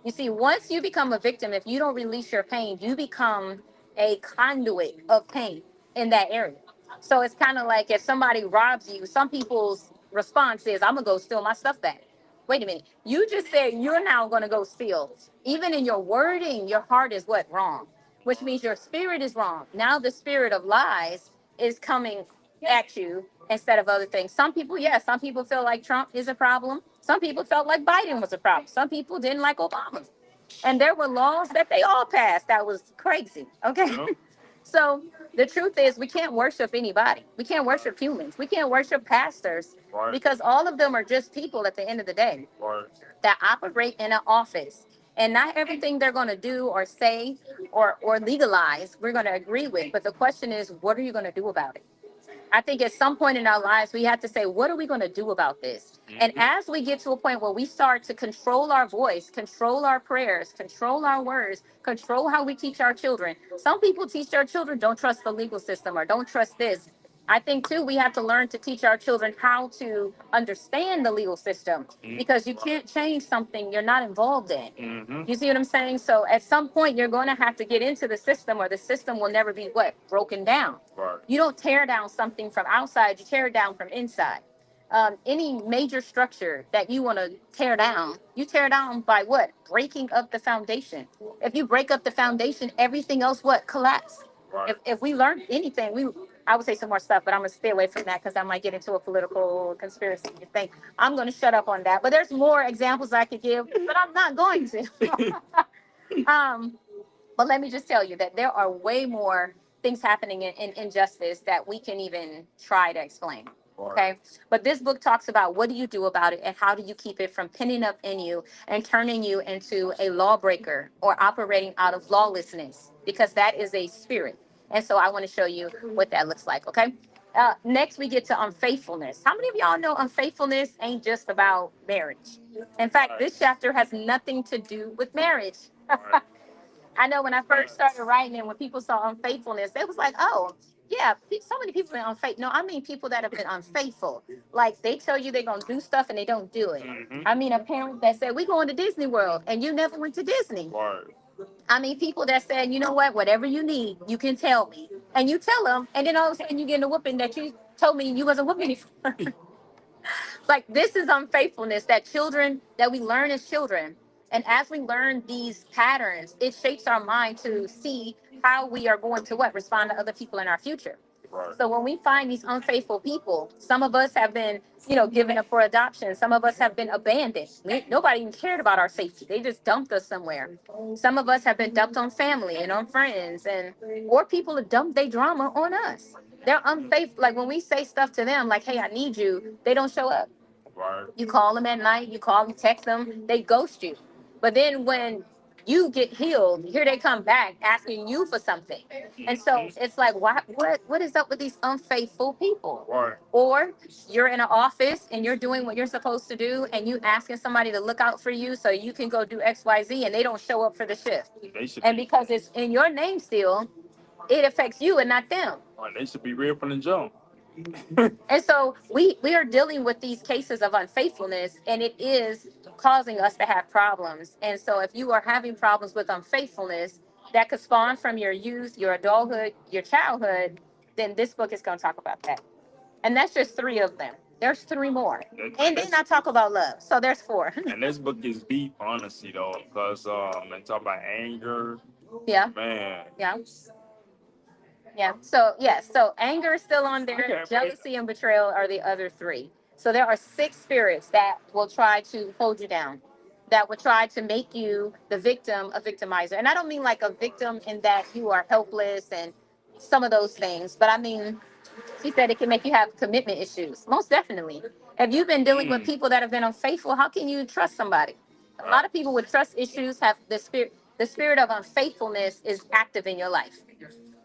You see, once you become a victim, if you don't release your pain, you become a conduit of pain in that area. So it's kind of like if somebody robs you, some people's response is, I'm going to go steal my stuff back. Wait a minute. You just said you're now going to go steal. Even in your wording, your heart is what? Wrong, which means your spirit is wrong. Now the spirit of lies is coming at you instead of other things. Some people, yes, some people feel like Trump is a problem. Some people felt like Biden was a problem. Some people didn't like Obama. And there were laws that they all passed that was crazy. Okay. Yep. So the truth is, we can't worship anybody. We can't worship humans. We can't worship pastors. Right. Because all of them are just people at the end of the day. Right. That operate in an office. And not everything they're going to do or say or legalize, we're going to agree with. But the question is, what are you going to do about it? I think at some point in our lives, we have to say, what are we going to do about this? And as we get to a point where we start to control our voice, control our prayers, control our words, control how we teach our children. Some people teach their children, don't trust the legal system or don't trust this. I think, too, we have to learn to teach our children how to understand the legal system because you can't change something you're not involved in. You see what I'm saying? So at some point, you're going to have to get into the system or the system will never be what? Broken down. Right. You don't tear down something from outside, you tear it down from inside. Any major structure that you want to tear down, you tear down by what? Breaking up the foundation. If you break up the foundation, everything else what? Collapse. Right. If we learned anything, I would say some more stuff, but I'm gonna stay away from that because I might get into a political conspiracy thing. I'm gonna shut up on that. But there's more examples I could give, but I'm not going to. But let me just tell you that there are way more things happening in injustice that we can even try to explain. Okay. But this book talks about what do you do about it and how do you keep it from pinning up in you and turning you into a lawbreaker or operating out of lawlessness, because that is a spirit. And so I want to show you what that looks like. Okay. Next, we get to unfaithfulness. How many of y'all know unfaithfulness ain't just about marriage? In fact, this chapter has nothing to do with marriage. I know when I first started writing and when people saw unfaithfulness, they was like, oh, yeah, so many people are unfaithful. No, I mean people that have been unfaithful. Like they tell you they're going to do stuff and they don't do it. I mean a parent that said, we going to Disney World and you never went to Disney. Right. I mean people that said, you know what, whatever you need, you can tell me. And you tell them, and then all of a sudden you get a whooping that you told me you wasn't whooping me for. Like this is unfaithfulness that we learn as children. And as we learn these patterns, it shapes our mind to see how we are going to what? Respond to other people in our future. Right. So when we find these unfaithful people, some of us have been, given up for adoption. Some of us have been abandoned. Nobody even cared about our safety. They just dumped us somewhere. Some of us have been dumped on family and on friends, or people have dumped their drama on us. They're unfaithful. Like when we say stuff to them, like, hey, I need you, they don't show up. Right. You call them at night, you text them, they ghost you. But then when you get healed, here they come back asking you for something. And so it's like, what is up with these unfaithful people? Right. Or you're in an office and you're doing what you're supposed to do, and you asking somebody to look out for you so you can go do XYZ, and they don't show up for the shift. They should And be, because it's in your name still, it affects you and not them. right, they should be real from the jump. And so we are dealing with these cases of unfaithfulness, and it is causing us to have problems. And so if you are having problems with unfaithfulness that could spawn from your youth, your adulthood, your childhood, then this book is going to talk about that. And that's just three of them. There's three more. And then I talk about love. So there's four. And this book is deep, honestly, though, because they talk about anger, Yeah. man. Yeah. Yeah. So yes. So anger is still on there. Okay, Jealousy and betrayal are the other three. So there are six spirits that will try to hold you down, that will try to make you the victim, a victimizer. And I don't mean like a victim in that you are helpless and some of those things, but I mean, she said it can make you have commitment issues. Most definitely. If you've been dealing with people that have been unfaithful, how can you trust somebody? A lot of people with trust issues have the spirit. The spirit of unfaithfulness is active in your life,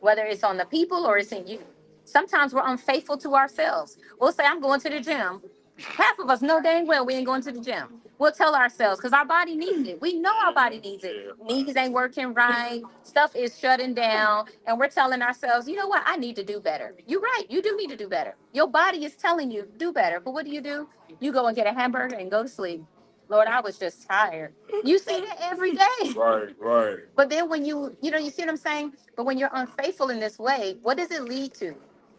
whether it's on the people or it's in you. Sometimes we're unfaithful to ourselves. We'll say, I'm going to the gym. Half of us know dang well we ain't going to the gym. We'll tell ourselves because our body needs it. We know our body needs it. Knees ain't working right. Stuff is shutting down. And we're telling ourselves, you know what? I need to do better. You're right. You do need to do better. Your body is telling you do better. But what do? You go and get a hamburger and go to sleep. Lord, I was just tired. You say that every day. Right, right. But then when you see what I'm saying? But when you're unfaithful in this way, what does it lead to?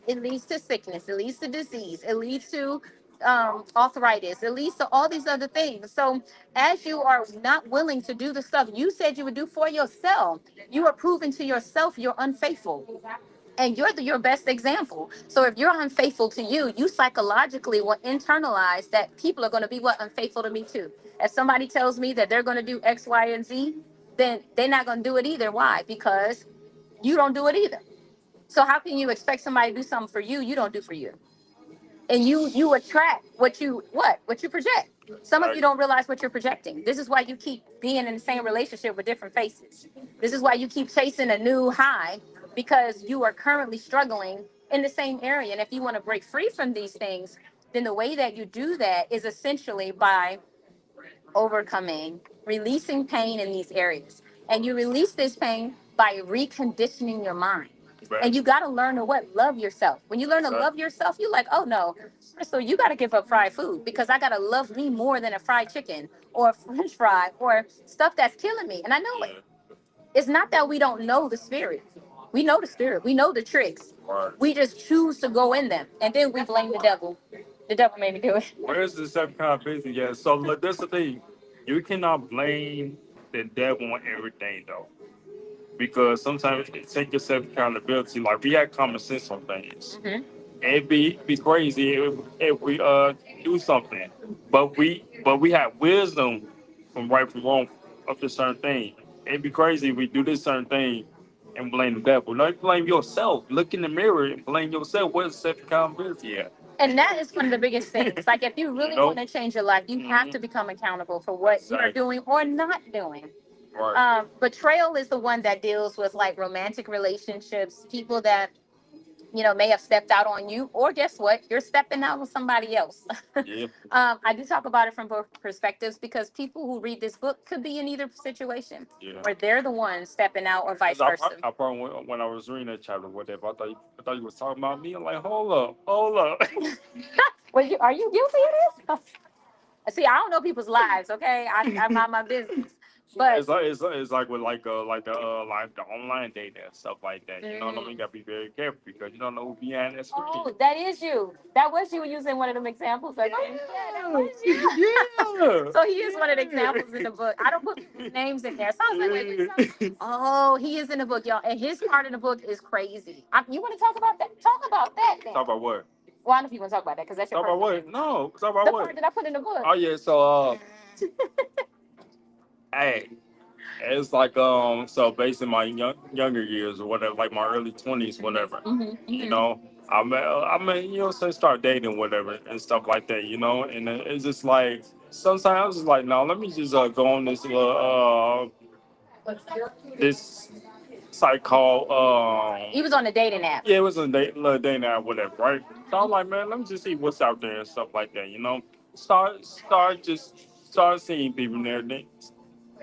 It leads to sickness. It leads to disease. It leads to arthritis. It leads to all these other things. So as you are not willing to do the stuff you said you would do for yourself, you are proving to yourself you're unfaithful. And you're your best example. So if you're unfaithful to you, you psychologically will internalize that people are going to be unfaithful to me too. If somebody tells me that they're going to do X, Y, and Z, then they're not going to do it either. Why? Because you don't do it either. So how can you expect somebody to do something for you you don't do for you? And you attract what you project. Some of you don't realize what you're projecting. This is why you keep being in the same relationship with different faces. This is why you keep chasing a new high, because you are currently struggling in the same area. And if you want to break free from these things, then the way that you do that is essentially by overcoming, releasing pain in these areas. And you release this pain by reconditioning your mind. And you got to learn to love yourself. When you learn to love yourself, you're like, oh no, Crystal, you got to give up fried food because I got to love me more than a fried chicken or a French fry or stuff that's killing me. And I know it. It's not that we don't know the spirit. We know the spirit. We know the tricks. We just choose to go in them. And then we blame the devil. The devil made me do it. Where's the self kind of business? Yeah. So look, that's the thing. You cannot blame the devil on everything though, because sometimes it takes your self accountability. Like we have common sense on things. Mhm. It'd be crazy if we do something, but we have wisdom from right from wrong of this certain thing. It'd be crazy if we do this certain thing and blame the devil. No, blame yourself. Look in the mirror and blame yourself. Where's self accountability at? And that is one of the biggest things. Like, if you really Nope. want to change your life, you have to become accountable for what you're Exactly. doing or not doing. Right. Betrayal is the one that deals with like romantic relationships, people that may have stepped out on you, or guess what? You're stepping out with somebody else. Yeah. I do talk about it from both perspectives because people who read this book could be in either situation, Yeah. where they're the ones stepping out or vice 'Cause versa. I probably when I was reading that chapter, whatever, I thought you was talking about me. I'm like, hold up. Are you guilty of this? See, I don't know people's lives. Okay, I mind my business. But It's like with like the online dating and stuff like that. You know what I mean? You gotta be very careful because you don't know who behind that screen. oh, that is you. That was you using one of them examples. Like, oh, yeah, that was you. Yeah. So he is one of the examples in the book. I don't put people's names in there. So I was like, wait. Oh, he is in the book, y'all. And his part in the book is crazy. You want to talk about that? Talk about that then. Talk about what? Well, I don't know if you want to talk about that because that's your Talk about personal- what? No, talk about The what? part that I put in the book. Oh yeah, so hey, it's like so based in my younger years or whatever, like my early 20s, whatever. Mhm, You mhm. know, say start dating, whatever, and stuff like that. You know, and it's just like sometimes it's like, no, let me just go on this little this site called He was on the dating app. yeah, it was a little day now, whatever, right? So I'm like, man, let me just see what's out there and stuff like that, you know. Start seeing people and everything,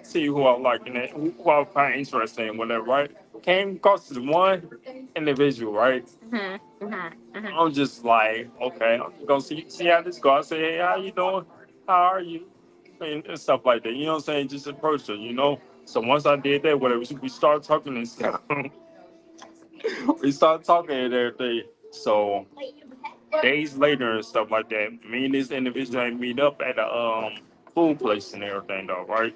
see who I like and who I find interesting and whatever, right? Came across this one individual, right? I'm just like, okay, I'm gonna see how this goes. I say, hey, how you doing? How are you? And stuff like that. You know what I'm saying? Just approach her, you know. So once I did that, whatever, we started talking and stuff. We started talking and everything. So days later and stuff like that, me and this individual had meet up at a food place and everything though, right?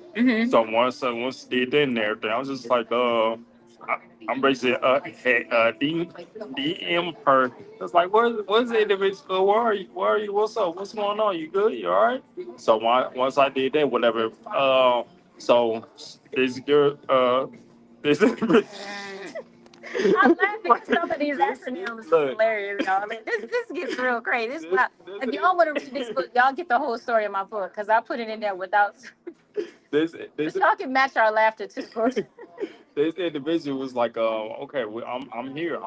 So once did that and everything, I was just like, I'm basically had DM her. It's like, where's the individual? Where are you? Where are you? What's up? What's going on? You good? You all right? So once I did that, whatever. So this girl, this. I'm laughing at some of these acronyms. It's hilarious, y'all. Like, this gets real crazy. If y'all want to read this book, y'all get the whole story of my book because I put it in there without. this Y'all can match our laughter too. this individual was like, okay, well, I'm here.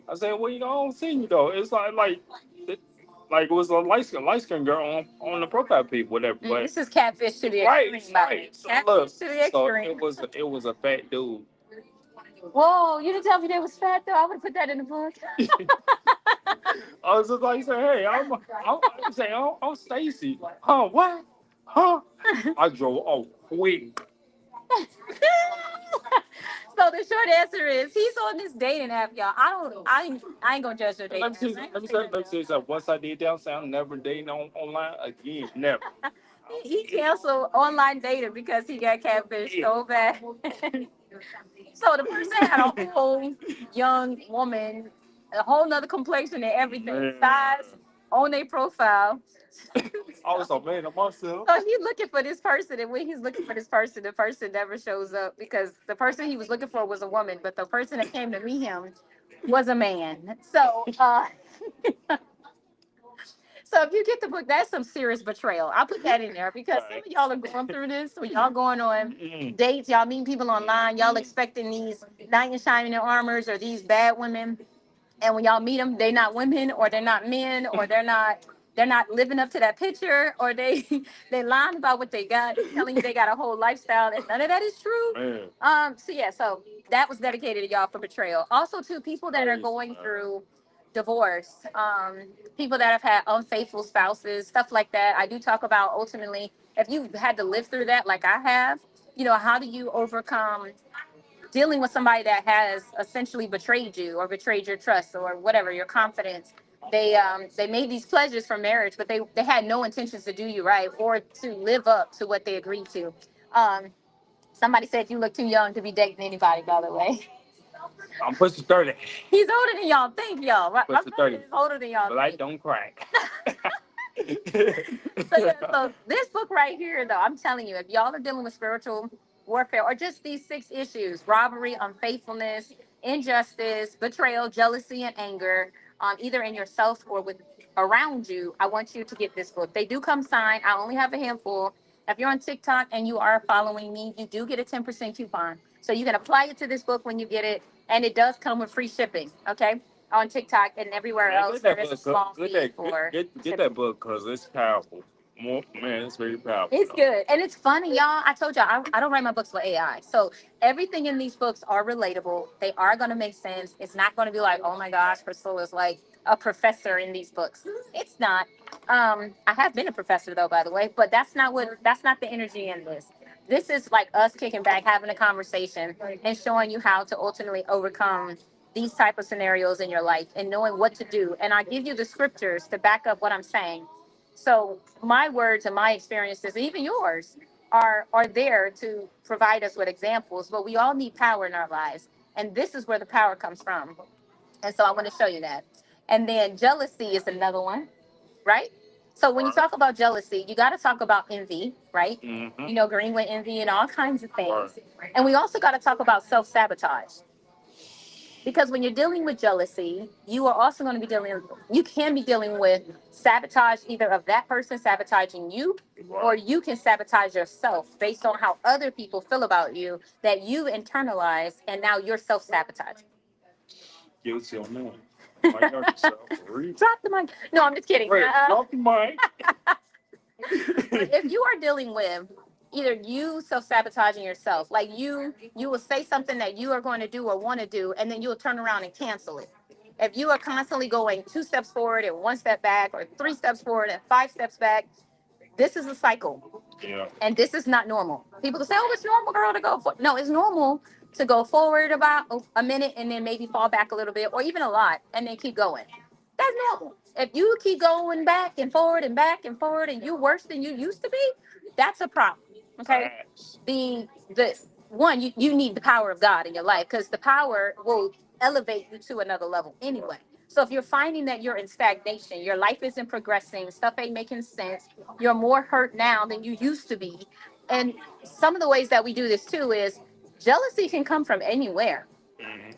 I said, well, you know, I don't see you though. It's like it was a light skin girl on the profile pic, whatever. But This is catfish to the right, extreme. Right. right. So Catfish look, to the so extreme. it was a fat dude. Whoa, you didn't tell me they was fat though. I would have put that in the book. I was just like, say, hey, I'm saying, I'm Stacy. Huh? What? Huh? I drove off quick. So the short answer is he's on this dating app, y'all. I ain't gonna judge your dating app. Let me say something. Once I did that, I'm never dating online again. Never. He canceled online dating because he got catfish so bad. So the person had a whole young woman, a whole nother complexion and everything, Man. size on their profile. I was a man of myself. So he's looking for this person, and when he's looking for this person, the person never shows up because the person he was looking for was a woman, but the person that came to meet him was a man. So, so if you get the book, that's some serious betrayal. I'll put that in there because some of y'all are going through this. When y'all going on dates, y'all meeting people online, y'all expecting these knight in shining armors or these bad women, and when y'all meet them, they're not women or they're not men or they're not living up to that picture or they lying about what they got, telling you they got a whole lifestyle and none of that is true. Man. So yeah, so that was dedicated to y'all for betrayal. Also to people that are going through divorce, people that have had unfaithful spouses, stuff like that. I do talk about ultimately if you've had to live through that like I have, how do you overcome dealing with somebody that has essentially betrayed you or betrayed your trust or whatever your confidence. They made these pledges for marriage, but they had no intentions to do you right or to live up to what they agreed to. Um, Somebody said you look too young to be dating anybody. By the way, I'm pushing 30. he's older than y'all think, y'all. My Pushing brother 30. is older than y'all. But I Think. don't crack. So this book right here, though, I'm telling you, if y'all are dealing with spiritual warfare or just these 6 issues: robbery, unfaithfulness, injustice, betrayal, jealousy, and anger, either in yourself or with around you, I want you to get this book. They do come signed. I only have a handful. If you're on TikTok and you are following me, you do get a 10% coupon. So you can apply it to this book when you get it, and it does come with free shipping. Okay, on TikTok and everywhere Man, else, there is a small fee for get shipping. that book because it's powerful. Man, it's very powerful. It's good. And it's funny, y'all. I told y'all, I don't write my books for AI. So everything in these books are relatable. They are going to make sense. It's not going to be like, oh my gosh, Priscilla's like a professor in these books. It's not. I have been a professor though, by the way, but that's not the energy in this. This is like us kicking back, having a conversation and showing you how to ultimately overcome these type of scenarios in your life and knowing what to do. And I give you the scriptures to back up what I'm saying. So my words and my experiences, and even yours, are there to provide us with examples. But we all need power in our lives, and this is where the power comes from. And so I want to show you that. And then jealousy is another one, right? So when you talk about jealousy, you got to talk about envy, right? Green with envy and all kinds of things. And we also got to talk about self sabotage Because when you're dealing with jealousy, you are also going to be you can be dealing with sabotage either of that person sabotaging you, or you can sabotage yourself based on how other people feel about you that you internalize and now you're self sabotaging. Guilty on that. Might hurt yourself. Read. Drop the mic. No, I'm just kidding. Wait, drop the mic. If you are dealing with either you self-sabotaging yourself, like you will say something that you are going to do or want to do, and then you'll turn around and cancel it. If you are constantly going 2 steps forward and 1 step back, or 3 steps forward and 5 steps back, this is a cycle. Yeah. And this is not normal. People say, oh, it's normal, girl, to go forward. No, it's normal to go forward about a minute and then maybe fall back a little bit or even a lot and then keep going. That's normal. If you keep going back and forward and back and forward and you're worse than you used to be, that's a problem. Okay. The one, you need the power of God in your life, because the power will elevate you to another level anyway. So if you're finding that you're in stagnation, your life isn't progressing, stuff ain't making sense, you're more hurt now than you used to be. And some of the ways that we do this too is jealousy can come from anywhere.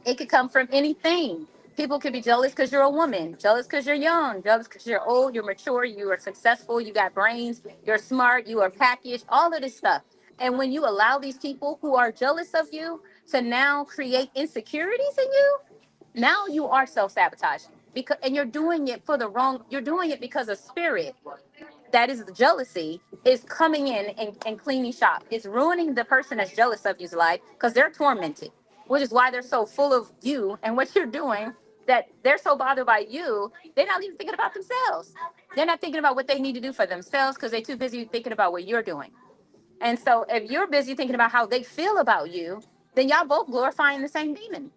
It could come from anything. People could be jealous because you're a woman, jealous because you're young, jealous because you're old, you're mature, you are successful, you got brains, you're smart, you are packaged, all of this stuff. And when you allow these people who are jealous of you to now create insecurities in you, now you are self-sabotaging, because and you're doing it for the wrong, you're doing it because a spirit that is the jealousy is coming in and cleaning shop. It's ruining the person that's jealous of you's life because they're tormented, which is why they're so full of you and what you're doing, that they're so bothered by you, they're not even thinking about themselves. They're not thinking about what they need to do for themselves because they're too busy thinking about what you're doing. And so if you're busy thinking about how they feel about you, then y'all both glorifying the same demon.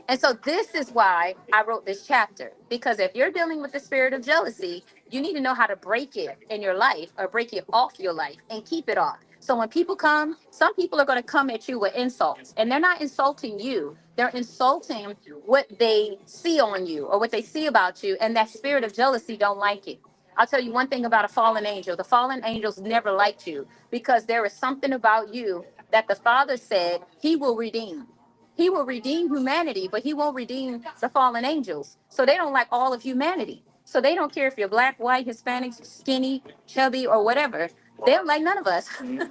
And so this is why I wrote this chapter, because if you're dealing with the spirit of jealousy, you need to know how to break it in your life or break it off your life and keep it off. So when people come, some people are going to come at you with insults, and they're not insulting you. They're insulting what they see on you or what they see about you. And that spirit of jealousy don't like it. I'll tell you one thing about a fallen angel. The fallen angels never liked you because there is something about you that the Father said he will redeem. He will redeem humanity, but he won't redeem the fallen angels. So they don't like all of humanity. So they don't care if you're black, white, Hispanic, skinny, chubby, or whatever. They don't like none of us. So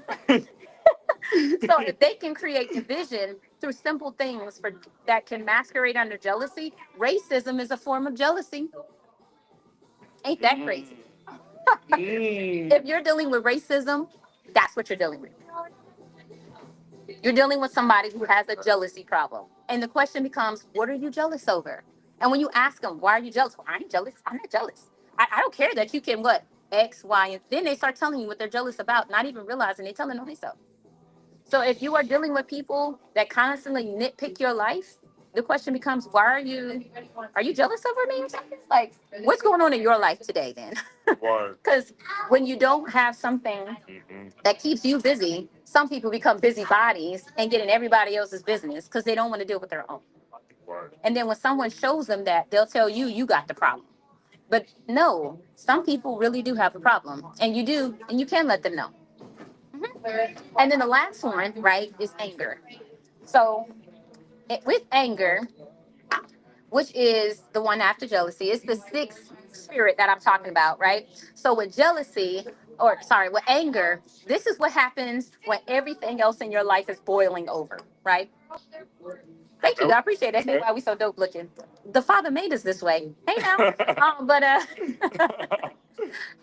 if they can create division through simple things that can masquerade under jealousy, racism is a form of jealousy. Ain't that crazy? If you're dealing with racism, that's what you're dealing with. You're dealing with somebody who has a jealousy problem. And the question becomes, what are you jealous over? And when you ask them, why are you jealous? Well, I ain't jealous. I'm not jealous. I don't care that you can what? X, Y, and then they start telling you what they're jealous about, not even realizing they're telling on themselves. So if you are dealing with people that constantly nitpick your life, the question becomes, are you jealous over me or something? Like, what's going on in your life today then? Because when you don't have something that keeps you busy, some people become busybodies and get in everybody else's business because they don't want to deal with their own. And then when someone shows them that, they'll tell you, you got the problem. But no, some people really do have a problem, and you do, and you can let them know. And then the last one, right, is anger. So with anger, which is the one after jealousy, it's the sixth spirit that I'm talking about, right? So with jealousy, with anger, this is what happens when everything else in your life is boiling over, right? Thank you. I appreciate it. That's why we so dope looking. The Father made us this way. Hey now. But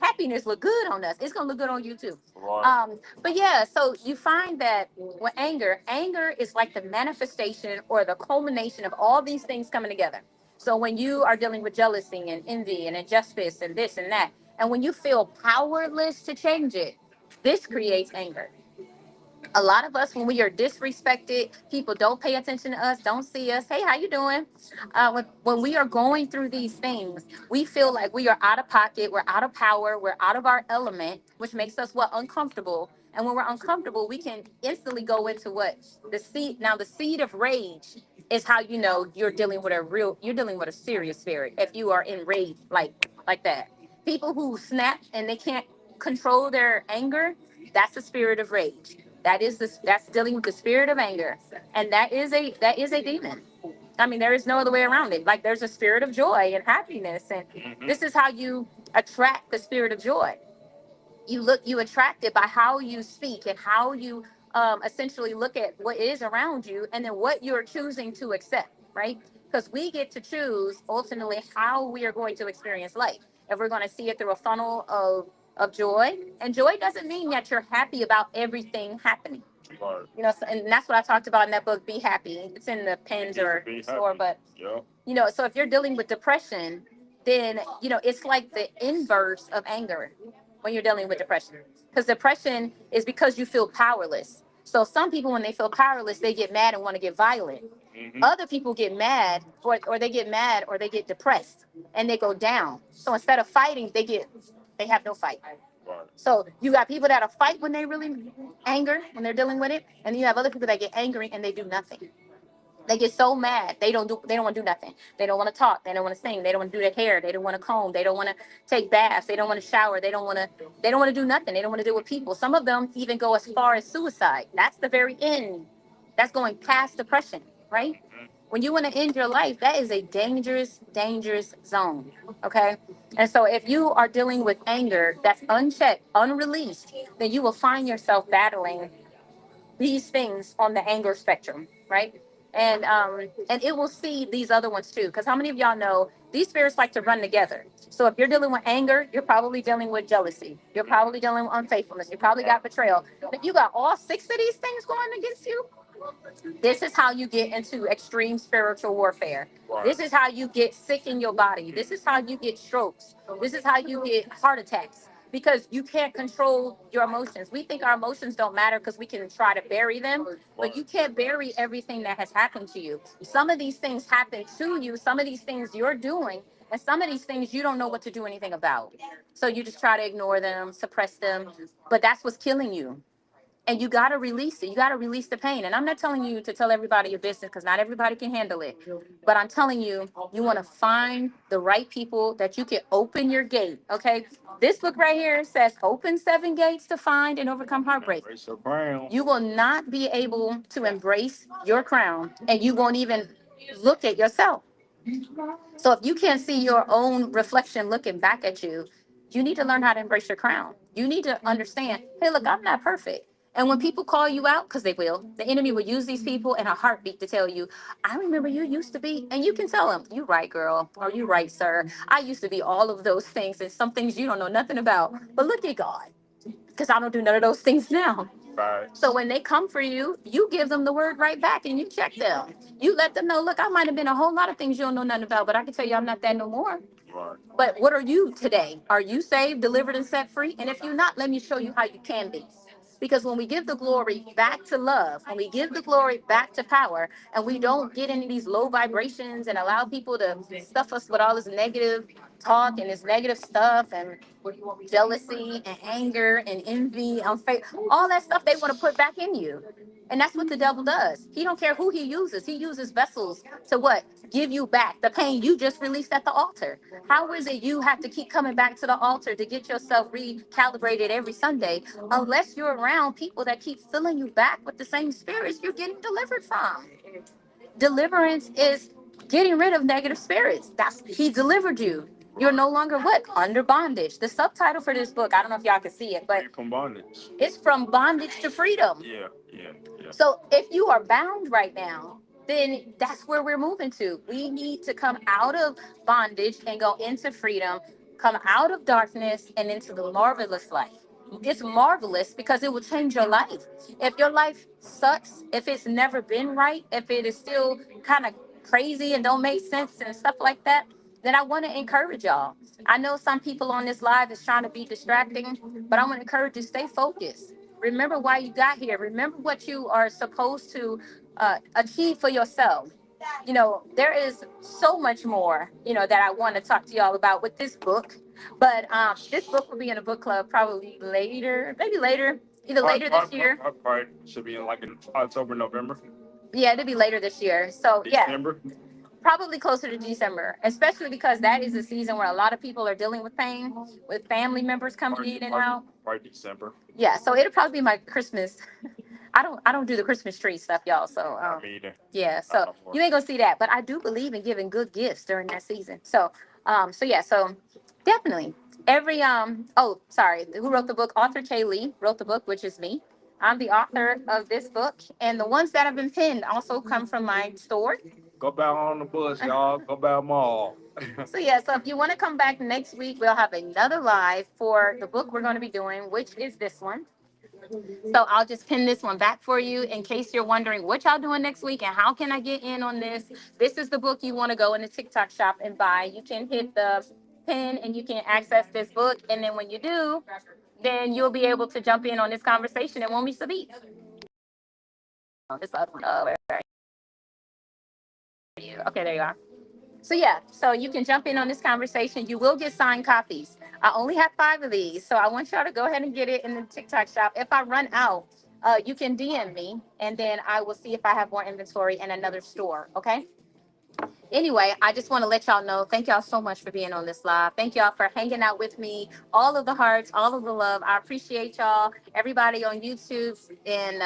happiness look good on us. It's gonna look good on you too. But yeah, so you find that with anger is like the manifestation or the culmination of all these things coming together. So when you are dealing with jealousy and envy and injustice and this and that, and when you feel powerless to change it, this creates anger. A lot of us, when we are disrespected, people don't pay attention to us, don't see us. Hey, how you doing? When we are going through these things, we feel like we are out of pocket, we're out of power, we're out of our element, which makes us uncomfortable. And when we're uncomfortable, we can instantly go into what the seed. Now, the seed of rage is how you know you're dealing with a serious spirit. If you are enraged like that, people who snap and they can't control their anger, that's the spirit of rage. That's dealing with the spirit of anger, and that is a demon. I mean, there is no other way around it. Like there's a spirit of joy and happiness, and this is how you attract the spirit of joy. You attract it by how you speak and how you essentially look at what is around you, and then what you're choosing to accept, right? Because we get to choose ultimately how we are going to experience life. If we're going to see it through a funnel of joy, and joy doesn't mean that you're happy about everything happening. Right. And that's what I talked about in that book, Be Happy. It's in the pens or Be store, happy. but Yeah. so if you're dealing with depression, then it's like the inverse of anger when you're dealing with depression, because depression is because you feel powerless. So some people, when they feel powerless, they get mad and want to get violent. Other people get mad, or they get mad, or they get depressed and they go down. So instead of fighting, they have no fight. Right. So you got people that'll fight when they really anger, when they're dealing with it, and you have other people that get angry and they do nothing. They get so mad they don't want to do nothing. They don't want to talk. They don't want to sing. They don't want to do their hair. They don't want to comb. They don't want to take baths. They don't want to shower. They don't want to do nothing. They don't want to deal with people. Some of them even go as far as suicide. That's the very end. That's going past depression, right? When you want to end your life, that is a dangerous, dangerous zone. Okay. And so if you are dealing with anger that's unchecked, unreleased, then you will find yourself battling these things on the anger spectrum, right? And it will see these other ones too. Because how many of y'all know these spirits like to run together? So if you're dealing with anger, you're probably dealing with jealousy. You're probably dealing with unfaithfulness. You probably got betrayal. If you got all six of these things going against you, this is how you get into extreme spiritual warfare. This is how you get sick in your body. This is how you get strokes. This is how you get heart attacks, because you can't control your emotions. We think our emotions don't matter because we can try to bury them, but you can't bury everything that has happened to you. Some of these things happen to you, some of these things you're doing, and some of these things you don't know what to do anything about. So you just try to ignore them, suppress them, but that's what's killing you. And you got to release it. You got to release the pain. And I'm not telling you to tell everybody your business, because not everybody can handle it. But I'm telling you, you want to find the right people that you can open your gate. Okay. This book right here says open 7 gates to find and overcome heartbreak. Embrace your crown. You will not be able to embrace your crown, and you won't even look at yourself. So if you can't see your own reflection looking back at you, you need to learn how to embrace your crown. You need to understand, hey, look, I'm not perfect. And when people call you out, because they will, the enemy will use these people in a heartbeat to tell you, I remember you used to be, and you can tell them, you right, girl, or you right, sir. I used to be all of those things, and some things you don't know nothing about. But look at God, because I don't do none of those things now. Right. So when they come for you, you give them the word right back and you check them. You let them know, look, I might have been a whole lot of things you don't know nothing about, but I can tell you I'm not that no more. Right. But what are you today? Are you saved, delivered, and set free? And if you're not, let me show you how you can be. Because when we give the glory back to love, when we give the glory back to power, and we don't get into these low vibrations and allow people to stuff us with all this negative talk and this negative stuff and jealousy and anger and envy and faith, all that stuff they want to put back in you. And that's what the devil does. He don't care who he uses. He uses vessels to what? Give you back the pain you just released at the altar. How is it you have to keep coming back to the altar to get yourself recalibrated every Sunday, unless you're around people that keep filling you back with the same spirits you're getting delivered from? Deliverance is getting rid of negative spirits. That's he delivered you. You're no longer what? Under bondage. The subtitle for this book, I don't know if y'all can see it, but From bondage. it's From Bondage to Freedom. Yeah. So if you are bound right now, then that's where we're moving to. We need to come out of bondage and go into freedom, come out of darkness and into the marvelous life. It's marvelous because it will change your life. If your life sucks, if it's never been right, if it is still kind of crazy and don't make sense and stuff like that, then I want to encourage y'all. I know some people on this live is trying to be distracting, but I want to encourage you, stay focused. Remember why you got here. Remember what you are supposed to achieve for yourself. There is so much more, that I want to talk to y'all about with this book. But this book will be in a book club probably later, maybe later, either later this year. Probably should be in October, November. Yeah, it'll be later this year. So yeah, December. probably closer to December, especially because that is a season where a lot of people are dealing with pain, with family members coming in and out. Probably December. Yeah, so it'll probably be my Christmas I don't do the Christmas tree stuff, y'all. So Me either. yeah, so you ain't gonna see that. But I do believe in giving good gifts during that season. So yeah, so definitely every oh sorry, who wrote the book? Author Kay Lee wrote the book, which is me. I'm the author of this book, and the ones that have been pinned also come from my store. Go back on the bus, y'all. Go back them all. So yeah, so if you want to come back next week, we'll have another live for the book we're going to be doing, which is this one. So I'll just pin this one back for you in case you're wondering what y'all doing next week and how can I get in on this. This is the book you want to go in the TikTok shop and buy. You can hit the pin and you can access this book. And then when you do, then you'll be able to jump in on this conversation and won't miss a beat. This other one. Okay, there you are. So yeah, so you can jump in on this conversation. You will get signed copies. I only have 5 of these, so I want y'all to go ahead and get it in the TikTok shop. If I run out, you can DM me, and then I will see if I have more inventory in another store. Okay. Anyway, I just want to let y'all know. Thank y'all so much for being on this live. Thank y'all for hanging out with me. All of the hearts, all of the love. I appreciate y'all. Everybody on YouTube and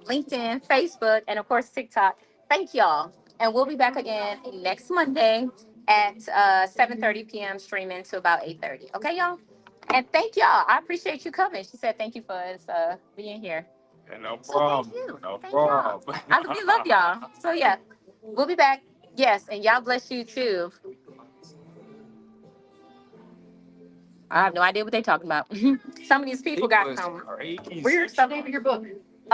LinkedIn, Facebook, and of course TikTok. Thank y'all. And we'll be back again next Monday at 7:30 p.m. streaming to about 8:30. Okay, y'all? And thank y'all. I appreciate you coming. She said thank you for us being here. Yeah, no So problem. thank you. No Thank y'all. problem. We love y'all. So yeah, we'll be back. Yes, and y'all bless you too. I have no idea what they're talking about. Some of these people got was some crazy. weird stuff in your book.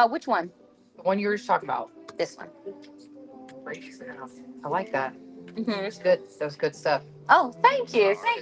Which one? The one you were just talking about. This one. I like that. Hmm. It's good. That was good stuff. Oh, thank you. Thank you.